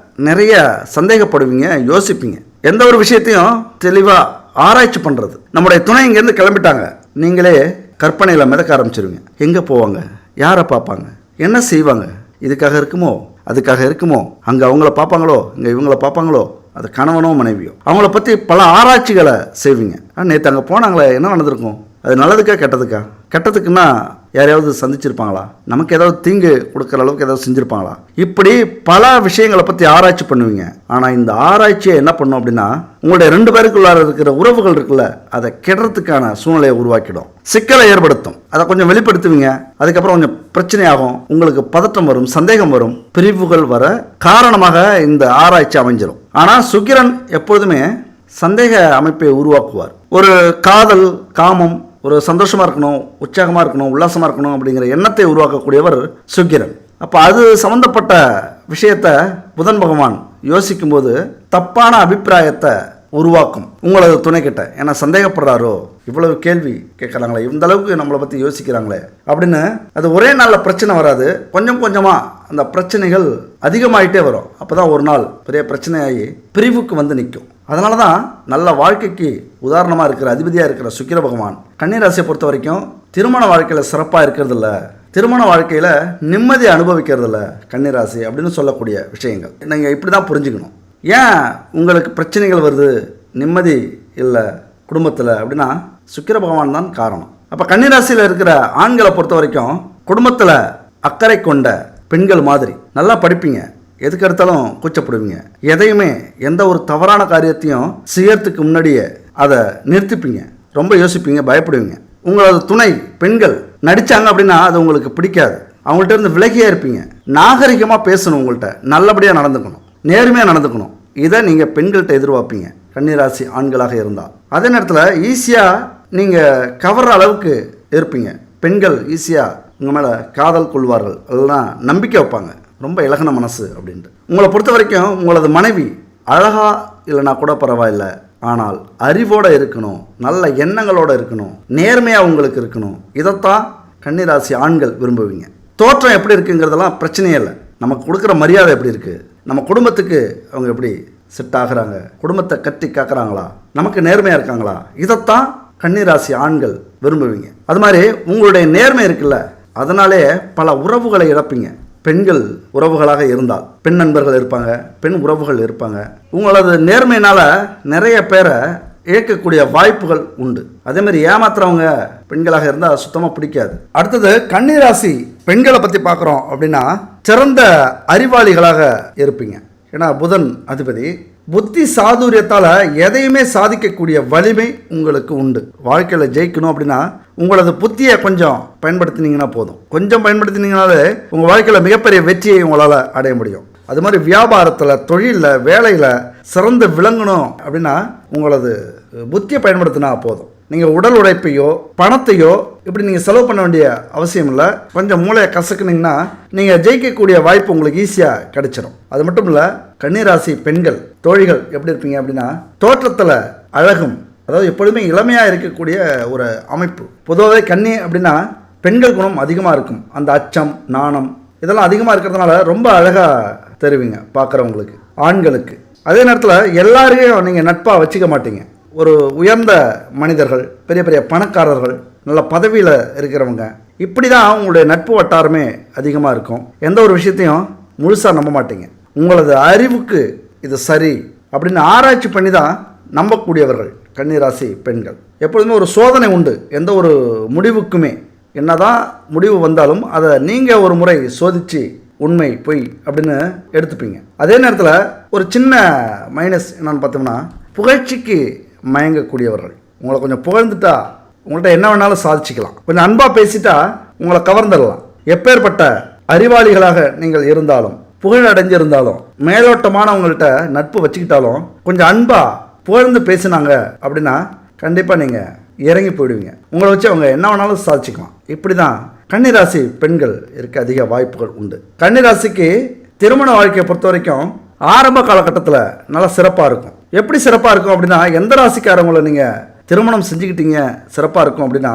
S1: நிறைய சந்தேகப்படுவீங்க, யோசிப்பீங்க. எந்த ஒரு விஷயத்தையும் தெளிவாக ஆராய்ச்சி பண்ணுறது. நம்முடைய துணை இங்கேருந்து கிளம்பிட்டாங்க, நீங்களே கற்பனையில் மிதக்க ஆரம்பிச்சிருவீங்க. எங்கே போவாங்க, யாரை பார்ப்பாங்க, என்ன செய்வாங்க, இதுக்காக இருக்குமோ அதுக்காக இருக்குமோ, அங்கே அவங்கள பார்ப்பாங்களோ இங்கே இவங்கள பார்ப்பாங்களோ, அது கணவனோ மனைவியோ, அவங்கள பற்றி பல ஆராய்ச்சிகளை செய்வீங்க. நேற்று அங்கே போனாங்களே, என்ன நடந்திருக்கும், அது நல்லதுக்கா கெட்டதுக்கா, கெட்டதுக்குன்னா யாரையாவது சந்திச்சிருப்பாங்களா, நமக்கு ஏதாவது தீங்கு கொடுக்குற அளவுக்கு ஏதாவது செஞ்சுருப்பாங்களா, இப்படி பல விஷயங்களை பற்றி ஆராய்ச்சி பண்ணுவீங்க. ஆனால் இந்த ஆராய்ச்சியை என்ன பண்ணும் அப்படின்னா, உங்களுடைய 2 பேருக்குள்ளார இருக்கிற உறவுகள் இருக்குல்ல, அதை கெடுறதுக்கான சூழ்நிலையை உருவாக்கிடும், சிக்கலை ஏற்படுத்தும். அதை கொஞ்சம் வெளிப்படுத்துவீங்க, அதுக்கப்புறம் கொஞ்சம் பிரச்சனையாகும், உங்களுக்கு பதட்டம் வரும், சந்தேகம் வரும், பிரிவுகள் வர காரணமாக இந்த ஆராய்ச்சி அமைஞ்சிடும். ஆனால் சுக்கிரன் எப்பொழுதுமே சந்தேக அமைப்பை உருவாக்குவார். ஒரு காதல், காமம், ஒரு சந்தோஷமாக இருக்கணும், உற்சாகமாக இருக்கணும், உல்லாசமாக இருக்கணும் அப்படிங்கிற எண்ணத்தை உருவாக்கக்கூடியவர் சுக்கிரன். அப்போ அது சம்மந்தப்பட்ட விஷயத்தை புதன் பகவான் யோசிக்கும்போது தப்பான அபிப்பிராயத்தை உருவாக்கும் உங்களது துணைக்கிட்ட. ஏன்னா சந்தேகப்படுறாரோ, இவ்வளவு கேள்வி கேட்குறாங்களே, இந்த அளவுக்கு நம்மளை பற்றி யோசிக்கிறாங்களே அப்படின்னு. அது ஒரே நாளில் பிரச்சனை வராது, கொஞ்சம் கொஞ்சமாக அந்த பிரச்சனைகள் அதிகமாகிட்டே வரும். அப்போ தான் ஒரு நாள் பெரிய பிரச்சனையாகி பிரிவுக்கு நிற்கும். அதனால தான் நல்ல வாழ்க்கைக்கு உதாரணமாக இருக்கிற அதிபதியாக இருக்கிற சுக்கிர பகவான் கன்னிராசியை பொறுத்த வரைக்கும் திருமண வாழ்க்கையில் சிறப்பாக இருக்கிறதில்ல, திருமண வாழ்க்கையில் நிம்மதியை அனுபவிக்கிறதில்ல கன்னிராசி அப்படின்னு சொல்லக்கூடிய விஷயங்கள் நீங்கள் இப்படி தான் புரிஞ்சுக்கணும். ஏன் உங்களுக்கு பிரச்சனைகள் வருது, நிம்மதி இல்லை குடும்பத்தில் அப்படின்னா சுக்கிர பகவான் தான் காரணம். அப்போ கன்னிராசியில் இருக்கிற ஆண்களை பொறுத்த வரைக்கும் குடும்பத்தில் அக்கறை கொண்ட பெண்கள் மாதிரி நல்லா படிப்பீங்க, எதுக்கு எடுத்தாலும் கூச்சப்படுவீங்க, எதையுமே எந்த ஒரு தவறான காரியத்தையும் செய்யறதுக்கு முன்னாடியே அதை நிறுத்திப்பீங்க, ரொம்ப யோசிப்பீங்க, பயப்படுவீங்க. உங்களது துணை பெண்கள் நடித்தாங்க அப்படின்னா அது உங்களுக்கு பிடிக்காது, அவங்கள்ட்ட இருந்து விலகியே இருப்பீங்க. நாகரிகமாக பேசணும், உங்கள்கிட்ட நல்லபடியாக நடந்துக்கணும், நேர்மையாக நடந்துக்கணும். இதை நீங்கள் பெண்கள்கிட்ட எதிர்பார்ப்பீங்க கன்னிராசி ஆண்களாக இருந்தால். அதே நேரத்தில் ஈஸியாக நீங்கள் கவர்ற அளவுக்கு இருப்பீங்க. பெண்கள் ஈஸியாக உங்கள் மேலே காதல் கொள்வார்கள், அதெல்லாம் நம்பிக்கை வைப்பாங்க, ரொம்ப இலகுன மனசு அப்படின்ட்டு. உங்களை பொறுத்த வரைக்கும் உங்களது மனைவி அழகா இல்லைனா கூட பரவாயில்ல, ஆனால் அறிவோடு இருக்கணும், நல்ல எண்ணங்களோடு இருக்கணும், நேர்மையாக உங்களுக்கு இருக்கணும். இதைத்தான் கன்னிராசி ஆண்கள் விரும்புவீங்க. தோற்றம் எப்படி இருக்குங்கிறதெல்லாம் பிரச்சனையே இல்லை, நமக்கு கொடுக்குற மரியாதை எப்படி இருக்குது, நம்ம குடும்பத்துக்கு அவங்க எப்படி செட் ஆகுறாங்க, குடும்பத்தை கட்டி காக்குறாங்களா, நமக்கு நேர்மையாக இருக்காங்களா, இதைத்தான் கன்னிராசி ஆண்கள் விரும்புவீங்க. அது மாதிரி உங்களுடைய நேர்மை இருக்குல்ல, அதனாலே பல உறவுகளை இழப்பீங்க. பெண்கள் உறவுகளாக இருந்தால் பெண் நண்பர்கள் இருப்பாங்க, பெண் உறவுகள் இருப்பாங்க. உங்களது நேர்மையினால் நிறைய பேரை இழக்கக்கூடிய வாய்ப்புகள் உண்டு. அதே மாதிரி ஏமாத்துறவங்க பெண்களாக இருந்தால் சுத்தமாக பிடிக்காது. அடுத்தது கன்னிராசி பெண்களை பற்றி பார்க்குறோம் அப்படின்னா சிறந்த அறிவாளிகளாக இருப்பீங்க. ஏன்னா புதன் அதிபதி, புத்தி சாதுரியத்தால் எதையுமே சாதிக்கக்கூடிய வலிமை உங்களுக்கு உண்டு. வாழ்க்கையில் ஜெயிக்கணும் அப்படின்னா உங்களது புத்தியை கொஞ்சம் பயன்படுத்தினீங்கன்னா போதும். கொஞ்சம் பயன்படுத்தினீங்கனாலே உங்கள் வாழ்க்கையில் மிகப்பெரிய வெற்றியை உங்களால் அடைய முடியும். அது மாதிரி வியாபாரத்தில், தொழிலில், வேலையில் சிறந்து விளங்கணும் அப்படின்னா உங்களது புத்தியை பயன்படுத்தினா போதும். நீங்கள் உடல் உழைப்பையோ பணத்தையோ இப்படி நீங்கள் செலவு பண்ண வேண்டிய அவசியம் இல்லை. கொஞ்சம் மூளையை கசக்குனீங்கன்னா நீங்கள் ஜெயிக்கக்கூடிய வாய்ப்பு உங்களுக்கு ஈஸியாக கிடைச்சிடும். அது மட்டும் இல்லை, கன்னிராசி பெண்கள் தோழிகள் எப்படி இருப்பீங்க அப்படின்னா தோற்றத்தில் அழகும், அதாவது எப்பொழுதுமே இளமையாக இருக்கக்கூடிய ஒரு அமைப்பு. பொதுவாகவே கன்னி அப்படின்னா பெண்கள் குணம் அதிகமாக இருக்கும். அந்த அச்சம், நாணம் இதெல்லாம் அதிகமாக இருக்கிறதுனால ரொம்ப அழகாக தெரிவிங்க பார்க்குறவங்களுக்கு, ஆண்களுக்கு. அதே நேரத்தில் எல்லாரையும் நீங்கள் நட்பாக வச்சுக்க மாட்டீங்க. ஒரு உயர்ந்த மனிதர்கள், பெரிய பெரிய பணக்காரர்கள், நல்ல பதவியில் இருக்கிறவங்க, இப்படி தான் உங்களுடைய நட்பு வட்டாரமே அதிகமாக இருக்கும். எந்த ஒரு விஷயத்தையும் முழுசாக நம்ப மாட்டீங்க. உங்களது அறிவுக்கு இது சரி அப்படின்னு ஆராய்ச்சி பண்ணி தான் நம்பக்கூடியவர்கள் கன்னிராசி பெண்கள். எப்பொழுதுமே ஒரு சோதனை உண்டு எந்த ஒரு முடிவுக்குமே. என்னதான் முடிவு வந்தாலும் அதை நீங்கள் ஒரு முறை சோதித்து உண்மை பொய் அப்படின்னு எடுத்துப்பீங்க. அதே நேரத்தில் ஒரு சின்ன மைனஸ் என்னன்னு பார்த்தோம்னா புகழ்ச்சிக்கு மயங்கக்கூடியவர்கள். உங்களை கொஞ்சம் புகழ்ந்துட்டா உங்கள்கிட்ட என்ன வேணாலும் சாதிச்சிக்கலாம். கொஞ்சம் அன்பாக பேசிட்டா உங்களை கவர்ந்துடலாம். எப்பேற்பட்ட அறிவாளிகளாக நீங்கள் இருந்தாலும் புகழ் அடைஞ்சிருந்தாலும், மேலோட்டமானவங்கள்ட்ட நட்பு வச்சுக்கிட்டாலும், கொஞ்சம் அன்பா புகழ்ந்து பேசினாங்க அப்படின்னா கண்டிப்பாக நீங்கள் இறங்கி போயிடுவீங்க. உங்களை வச்சு அவங்க என்ன வேணாலும் சாதிச்சுக்கலாம். இப்படி தான் கன்னிராசி பெண்கள் இருக்க அதிக வாய்ப்புகள் உண்டு. கன்னிராசிக்கு திருமண வாழ்க்கையை பொறுத்த வரைக்கும் ஆரம்ப காலகட்டத்தில் நல்லா சிறப்பாக இருக்கும். எப்படி சிறப்பாக இருக்கும் அப்படின்னா, எந்த ராசிக்காரங்களை நீங்கள் திருமணம் செஞ்சுக்கிட்டீங்க சிறப்பாக இருக்கும் அப்படின்னா,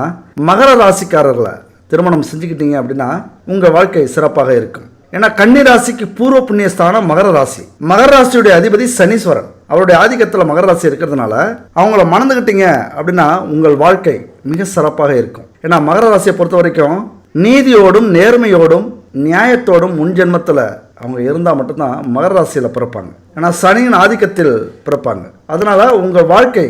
S1: மகர ராசிக்காரர்களை திருமணம் செஞ்சுக்கிட்டீங்க அப்படின்னா உங்கள் வாழ்க்கை சிறப்பாக இருக்கும். ஏன்னா கன்னிராசிக்கு பூர்வ புண்ணிய ஸ்தானம் மகர ராசி. மகர ராசியுடைய அதிபதி சனீஸ்வரன். அவருடைய ஆதிக்கத்தில் மகர ராசி இருக்கிறதுனால அவங்கள மணந்துக்கிட்டீங்க அப்படின்னா உங்கள் வாழ்க்கை மிக சிறப்பாக இருக்கும். ஏன்னா மகர ராசியை பொறுத்த வரைக்கும் நீதியோடும் நேர்மையோடும் நியாயத்தோடும் முன் ஜென்மத்தில் அவங்க இருந்தால் மட்டும்தான் மகர ராசியில் பிறப்பாங்க. ஏன்னா சனியின் ஆதிக்கத்தில் பிறப்பாங்க. அதனால் உங்கள் வாழ்க்கை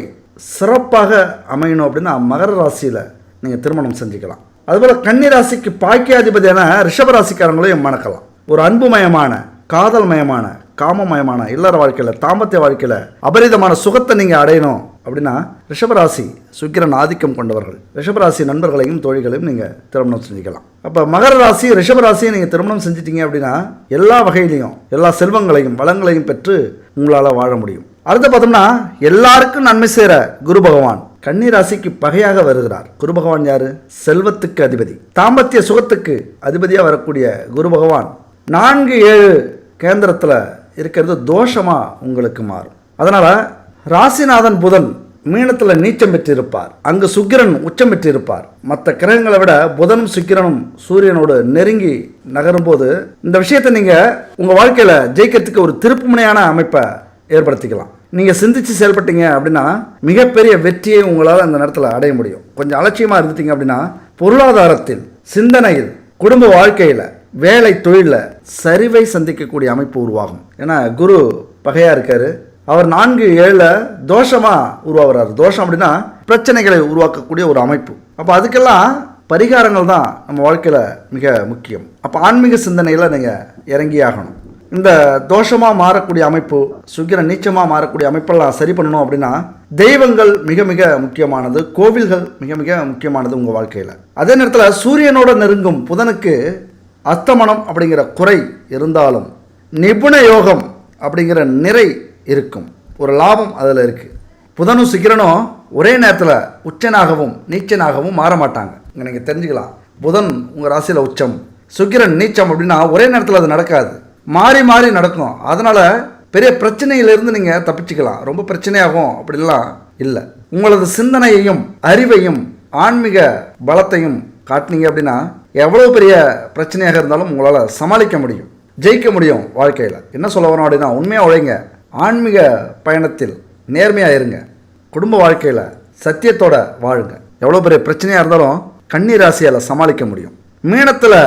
S1: சிறப்பாக அமையணும் அப்படின்னா மகர ராசியில் நீங்கள் திருமணம் செஞ்சுக்கலாம். அதுபோல் கன்னிராசிக்கு பாக்கியாதிபதியான ரிஷபராசிக்காரங்களையும் மணக்கலாம். ஒரு அன்புமயமான, காதல்மயமான, காமமயமான இல்லற வாழ்க்கையில், தாம்பத்திய வாழ்க்கையில் அபரிதமான சுகத்தை நீங்கள் அடையணும் அப்படின்னா ரிஷபராசி சுக்கிரன் ஆதிக்கம் கொண்டவர்கள், ரிஷபராசி நண்பர்களையும் தோழிகளையும் நீங்கள் திருமணம் செஞ்சுக்கலாம். அப்போ மகர ராசி ரிஷபராசியை நீங்கள் திருமணம் செஞ்சிட்டீங்க அப்படின்னா எல்லா வகையிலையும் எல்லா செல்வங்களையும் வளங்களையும் பெற்று உங்களால் வாழ முடியும். அடுத்து பார்த்தோம்னா, எல்லாருக்கும் நன்மை சேர குரு பகவான் கன்னிராசிக்கு பகையாக வருகிறார். குரு பகவான் யாரு? செல்வத்துக்கு அதிபதி, தாம்பத்திய சுகத்துக்கு அதிபதியாக வரக்கூடிய குரு பகவான் 4-7 கேந்திரத்தில் இருக்கிறது தோஷமாக உங்களுக்கு மாறும். அதனால் ராசிநாதன் புதன் மீனத்தில் நீச்சம் பெற்றிருப்பார். அங்கு சுக்கிரன் உச்சம் பெற்றிருப்பார். மற்ற கிரகங்களை விட புதனும் சுக்கிரனும் சூரியனோடு நெருங்கி நகரும் போது இந்த விஷயத்தை நீங்கள் உங்கள் வாழ்க்கையில் ஜெயிக்கிறதுக்கு ஒரு திருப்புமுனையான அமைப்பை ஏற்படுத்திக்கலாம். நீங்கள் சிந்திச்சு செயல்பட்டீங்க அப்படின்னா மிகப்பெரிய வெற்றியை உங்களால் அந்த நேரத்தில் அடைய முடியும். கொஞ்சம் அலட்சியமாக இருந்துட்டீங்க அப்படின்னா பொருளாதாரத்தில், சிந்தனையில், குடும்ப வாழ்க்கையில், வேலை தொழிலில் சரிவை சந்திக்கக்கூடிய அமைப்பு உருவாகும். ஏன்னா குரு பகையாக இருக்கார். அவர் 4-7 தோஷமாக உருவாகிறார். தோஷம் அப்படின்னா பிரச்சனைகளை உருவாக்கக்கூடிய ஒரு அமைப்பு. அப்போ அதுக்கெல்லாம் பரிகாரங்கள் தான் நம்ம வாழ்க்கையில் மிக முக்கியம். அப்போ ஆன்மீக சிந்தனையில் நீங்கள் இறங்கி ஆகணும். இந்த தோஷமாக மாறக்கூடிய அமைப்பு, சுக்கிரன் நீச்சமாக மாறக்கூடிய அமைப்பெல்லாம் சரி பண்ணணும் அப்படின்னா தெய்வங்கள் மிக மிக முக்கியமானது, கோவில்கள் மிக மிக முக்கியமானது உங்கள் வாழ்க்கையில். அதே நேரத்தில் சூரியனோட நெருங்கும் புதனுக்கு அஸ்தமனம் அப்படிங்கிற குறை இருந்தாலும் நிபுண யோகம் அப்படிங்கிற நிறை இருக்கும், ஒரு லாபம் அதில் இருக்குது. புதனும் சுக்கிரனும் ஒரே நேரத்தில் உச்சனாகவும் நீச்சனாகவும் மாற மாட்டாங்க. இங்கே நீங்கள் தெரிஞ்சுக்கலாம். புதன் உங்கள் ராசியில் உச்சம், சுக்கிரன் நீச்சம் அப்படின்னா ஒரே நேரத்தில் அது நடக்காது, மாறி மாறி நடக்கும். அதனால் பெரிய பிரச்சனையிலிருந்து நீங்கள் தப்பிச்சுக்கலாம். ரொம்ப பிரச்சனையாகும் அப்படிலாம் இல்லை. உங்களது சிந்தனையையும் அறிவையும் ஆன்மீக பலத்தையும் காட்டினீங்க அப்படின்னா எவ்வளோ பெரிய பிரச்சனையாக இருந்தாலும் உங்களால் சமாளிக்க முடியும், ஜெயிக்க முடியும் வாழ்க்கையில். என்ன சொல்ல வரோம் அப்படின்னா, உண்மையாக உழைங்க, ஆன்மீக பயணத்தில் நேர்மையாக இருங்க, குடும்ப வாழ்க்கையில் சத்தியத்தோடு வாழுங்க. எவ்வளோ பெரிய பிரச்சனையாக இருந்தாலும் கன்னி ராசியால் சமாளிக்க முடியும். மீனத்தில்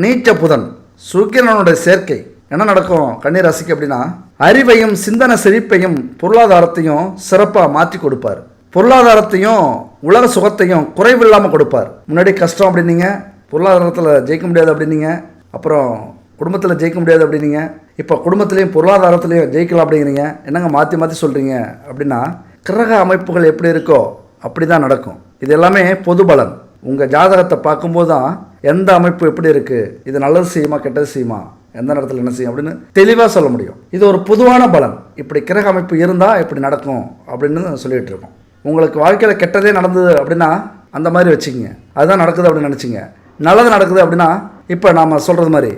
S1: நீச்ச புதன் சுக்கிரனுடைய சேர்க்கை என்ன நடக்கும் கன்னிராசிக்கு அப்படின்னா, அறிவையும் சிந்தனை செழிப்பையும் பொருளாதாரத்தையும் சிறப்பாக மாற்றி கொடுப்பார். பொருளாதாரத்தையும் உலக சுகத்தையும் குறைவில்லாமல் கொடுப்பார். முன்னாடி கஷ்டம் அப்படின்னீங்க, பொருளாதாரத்தில் ஜெயிக்க முடியாது அப்படின்னீங்க, அப்புறம் குடும்பத்தில் ஜெயிக்க முடியாது அப்படின்னீங்க, இப்போ குடும்பத்திலையும் பொருளாதாரத்துலையும் ஜெயிக்கலாம் அப்படிங்கிறீங்க. என்னங்க மாற்றி மாற்றி சொல்கிறீங்க அப்படின்னா, கிரக அமைப்புகள் எப்படி இருக்கோ அப்படி தான் நடக்கும். இது எல்லாமே பொது பலன். உங்கள் ஜாதகத்தை பார்க்கும்போது தான் எந்த அமைப்பு எப்படி இருக்குது, இது நல்லது செய்யுமா கெட்டது செய்யுமா, எந்த நேரத்தில் என்ன செய்யும் அப்படின்னு தெளிவாக சொல்ல முடியும். இது ஒரு பொதுவான பலன். இப்படி கிரக அமைப்பு இருந்தால் இப்படி நடக்கும் அப்படின்னு சொல்லிகிட்டு இருக்கோம். உங்களுக்கு வாழ்க்கையில் கெட்டதே நடந்தது அப்படின்னா அந்த மாதிரி வச்சுக்கிங்க, அதுதான் நடக்குது அப்படின்னு நினச்சிங்க. நல்லது நடக்குது அப்படின்னா இப்போ நாம் சொல்கிறது மாதிரி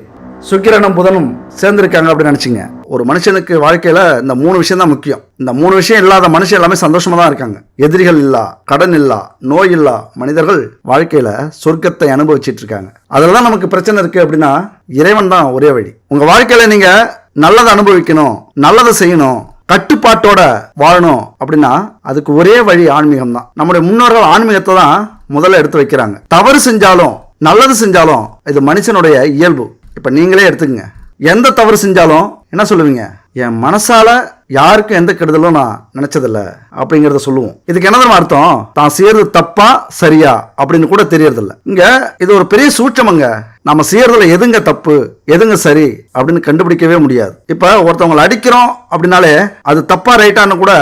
S1: சுக்கிரனும் புதனும் சேர்ந்துருக்காங்க அப்படின்னு நினச்சிங்க. ஒரு மனுஷனுக்கு வாழ்க்கையில் இந்த 3 விஷயம் தான் முக்கியம். இந்த 3 விஷயம் இல்லாத மனுஷன் எல்லாமே சந்தோஷமாக தான் இருக்காங்க. எதிரிகள் இல்லா, கடன் இல்லா, நோய் இல்லா மனிதர்கள் வாழ்க்கையில் சொர்க்கத்தை அனுபவிச்சுட்டு இருக்காங்க. அதில் தான் நமக்கு பிரச்சனை இருக்குது அப்படின்னா இறைவன் தான் ஒரே வழி. உங்கள் வாழ்க்கையில் நீங்கள் நல்லதை அனுபவிக்கணும், நல்லதை செய்யணும், கட்டுப்பாட்டோட வாழணும் அப்படின்னா அதுக்கு ஒரே வழி ஆன்மீகம் தான். நம்முடைய முன்னோர்கள் ஆன்மீகத்தை தான் முதல்ல எடுத்து வைக்கிறாங்க. தவறு செஞ்சாலும் நல்லது செஞ்சாலும் இது மனுஷனுடைய இயல்பு. இப்போ நீங்களே எடுத்துக்கங்க, எந்த தவறு செஞ்சாலும் என்ன சொல்லுவீங்க, என் மனசால யாருக்கும் எந்த கெடுதலும் நான் நினைச்சதில்ல அப்படிங்கிறத சொல்லுவோம். இதுக்கு என்ன அர்த்தம், தான் செய்யறது தப்பா சரியா அப்படின்னு கூட தெரியறதில்ல. இங்க இது ஒரு பெரிய சூட்சமங்க. நம்ம செய்யறதுல எதுங்க தப்பு எதுங்க சரி அப்படின்னு கண்டுபிடிக்கவே முடியாது. இப்ப ஒருத்தவங்களை அடிக்கிறோம் அப்படின்னாலே அது தப்பா ரைட்டான்னு கூட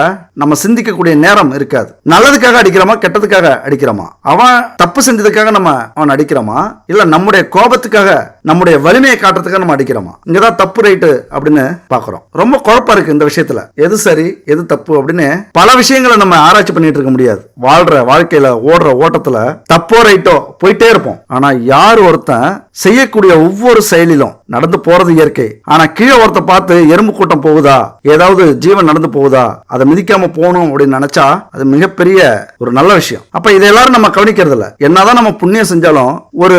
S1: நம்ம சிந்திக்கக்கூடிய நேரம் இருக்காது. நல்லதுக்காக அடிக்கிறோமா கெட்டதுக்காக அடிக்கிறோமா, அவன் தப்பு செஞ்சதுக்காக நம்ம அவன் அடிக்கிறோமா, இல்ல நம்முடைய கோபத்துக்காக நம்முடைய வலிமையை காட்டுறதுக்காக நம்ம அடிக்கிறோமா, இங்கதான் தப்பு ரைட்டு அப்படின்னு பாக்குறோம். ரொம்ப குழப்பம் இருக்கு இந்த விஷயத்துல, எது சரி எது தப்பு அப்படின்னு பல விஷயங்களை நம்ம ஆராய்ச்சி பண்ணிட்டு இருக்க முடியாது. வாழ்ற வாழ்க்கையில ஓடுற ஓட்டத்துல தப்போ ரைட்டோ போயிட்டே இருப்போம். ஆனா யார் ஒருத்தன் செய்யக்கூடிய ஒவ்வொரு செயலிலும் நடந்து போறது இயற்கை, ஆனா கீழே ஒருத்த பார்த்து எறும்பு கூட்டம் போகுதா, ஏதாவது ஜீவன் நடந்து போகுதா, அதை மிதிக்காம போகணும் அப்படின்னு நினைச்சா அது மிகப்பெரிய ஒரு நல்ல விஷயம். அப்ப இதை எல்லாரும் நம்ம கவனிக்கிறது இல்ல. என்னதான் நம்ம புண்ணியம் செஞ்சாலும் ஒரு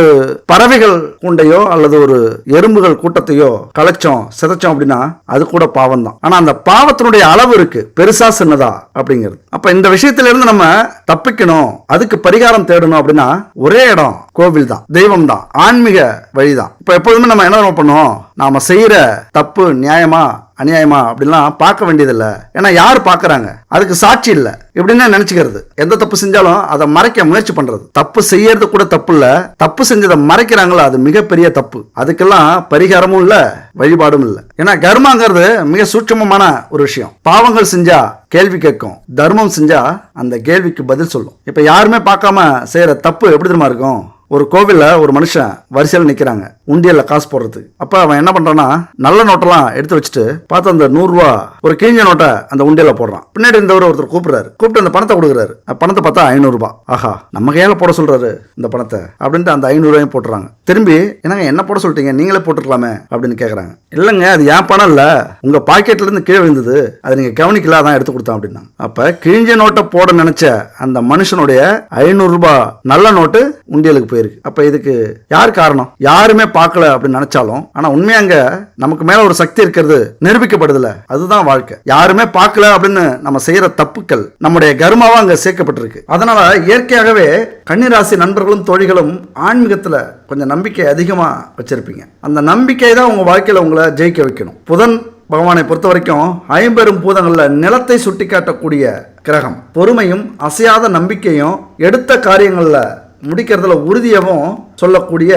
S1: பறவைகள் கூண்டையோ அல்லது ஒரு எறும்புகள் கூட்டத்தையோ கலைச்சோம் சிதைச்சோம் அப்படின்னா அது கூட பாவம் தான். ஆனா அந்த பாவத்தினுடைய அளவு இருக்கு, பெருசா சின்னதா அப்படிங்கிறது. அப்ப இந்த விஷயத்துல இருந்து நம்ம தப்பிக்கணும், அதுக்கு பரிகாரம் தேடணும் அப்படின்னா ஒரே இடம் கோவில் தான், தெய்வம் தான், ஆன்மீக வழிதான். இப்ப எப்போதுமே நம்ம என்ன பண்ணுவோம், நாம செய்யற தப்பு நியாயமா அநியாயமா அப்படின்லாம் பார்க்க வேண்டியதில்லை. ஏன்னா யார் பார்க்கறாங்க, அதுக்கு சாட்சி இல்லை இப்படின்னு நினைச்சுக்கிறது. எந்த தப்பு செஞ்சாலும் அதை மறைக்க முயற்சி பண்றது. தப்பு செய்யறது கூட தப்பு இல்ல, தப்பு செஞ்சதை மறைக்கிறாங்களா அது மிகப்பெரிய தப்பு. அதுக்கெல்லாம் பரிகாரமும் இல்ல, வழிபாடும் இல்லை. ஏன்னா கர்மாங்கிறது மிக சூட்சமமான ஒரு விஷயம். பாவங்கள் செஞ்சா கேள்வி கேட்கும், தர்மம் செஞ்சா அந்த கேள்விக்கு பதில் சொல்லும். இப்ப யாருமே பார்க்காம செய்யற தப்பு எப்படி தெரியுமா இருக்கும், ஒரு கோவில்ல ஒரு மனுஷன் வரிசையில் நிக்கிறாங்க உண்டியல்ல காசு போடுறதுக்கு. அப்ப அவன் என்ன பண்றான்னா நல்ல நோட்டெல்லாம் எடுத்து வச்சுட்டு பார்த்து அந்த 100 ரூபா ஒரு கிழிஞ்ச நோட்டை அந்த உண்டியல்ல போடுறான். பின்னாடி இருந்தவர் ஒருத்தர் கூப்பிடுறாரு, கூப்பிட்டு அந்த பணத்தை கொடுக்குறாரு. பணத்தை பார்த்தா 500 ரூபாய். ஆஹா, நம்ம கையால போட சொல்றாரு இந்த பணத்தை அப்படின்ட்டு அந்த 500 ரூபாயும் போட்டுறாங்க. திரும்பி என்னங்க என்ன போட சொல்லிட்டீங்க, நீங்களே போட்டுருக்கலாமே அப்படின்னு கேட்கறாங்க. இல்லைங்க அது ஏன் பணம் இல்ல, உங்க பாக்கெட்ல இருந்து கீழே விழுந்தது, அதை நீங்க கவனிக்கல, அதான் எடுத்து கொடுத்தோம் அப்படின்னா. அப்ப கிழிஞ்ச நோட்டை போட நினைச்ச அந்த மனுஷனுடைய 500 ரூபாய் நல்ல நோட்டு உண்டியலுக்கு போயிருக்கு. அப்ப இதுக்கு யார் காரணம், யாருமே பார்க்கல அப்படின்னு நினைச்சாலும் ஆனா உண்மையாங்க நமக்கு மேல ஒரு சக்தி இருக்கிறது நிரூபிக்கப்படுதுல, அதுதான் வாழ்க்கை. யாருமே பார்க்கல அப்படின்னு நம்ம செய்யற தப்புக்கள் நம்முடைய கர்மாவா அங்க சேர்க்கப்பட்டிருக்கு. அதனால இயற்கையாகவே கன்னிராசி நண்பர்களும் தோழிகளும் ஆன்மீகத்துல கொஞ்சம் நம்பிக்கை அதிகமா வச்சிருப்பீங்க. அந்த நம்பிக்கை தான் உங்க வாழ்க்கையில உங்களை ஜெயிக்க வைக்கணும். புதன் பகவானை பொறுத்த வரைக்கும் 50 பூதங்கள்ல நிலத்தை சுட்டி காட்டக்கூடிய கிரகம். பொறுமையும் அசையாத நம்பிக்கையும் எடுத்த காரியங்கள்ல முடிக்கிறதுல உறுதியாகவும் சொல்லக்கூடிய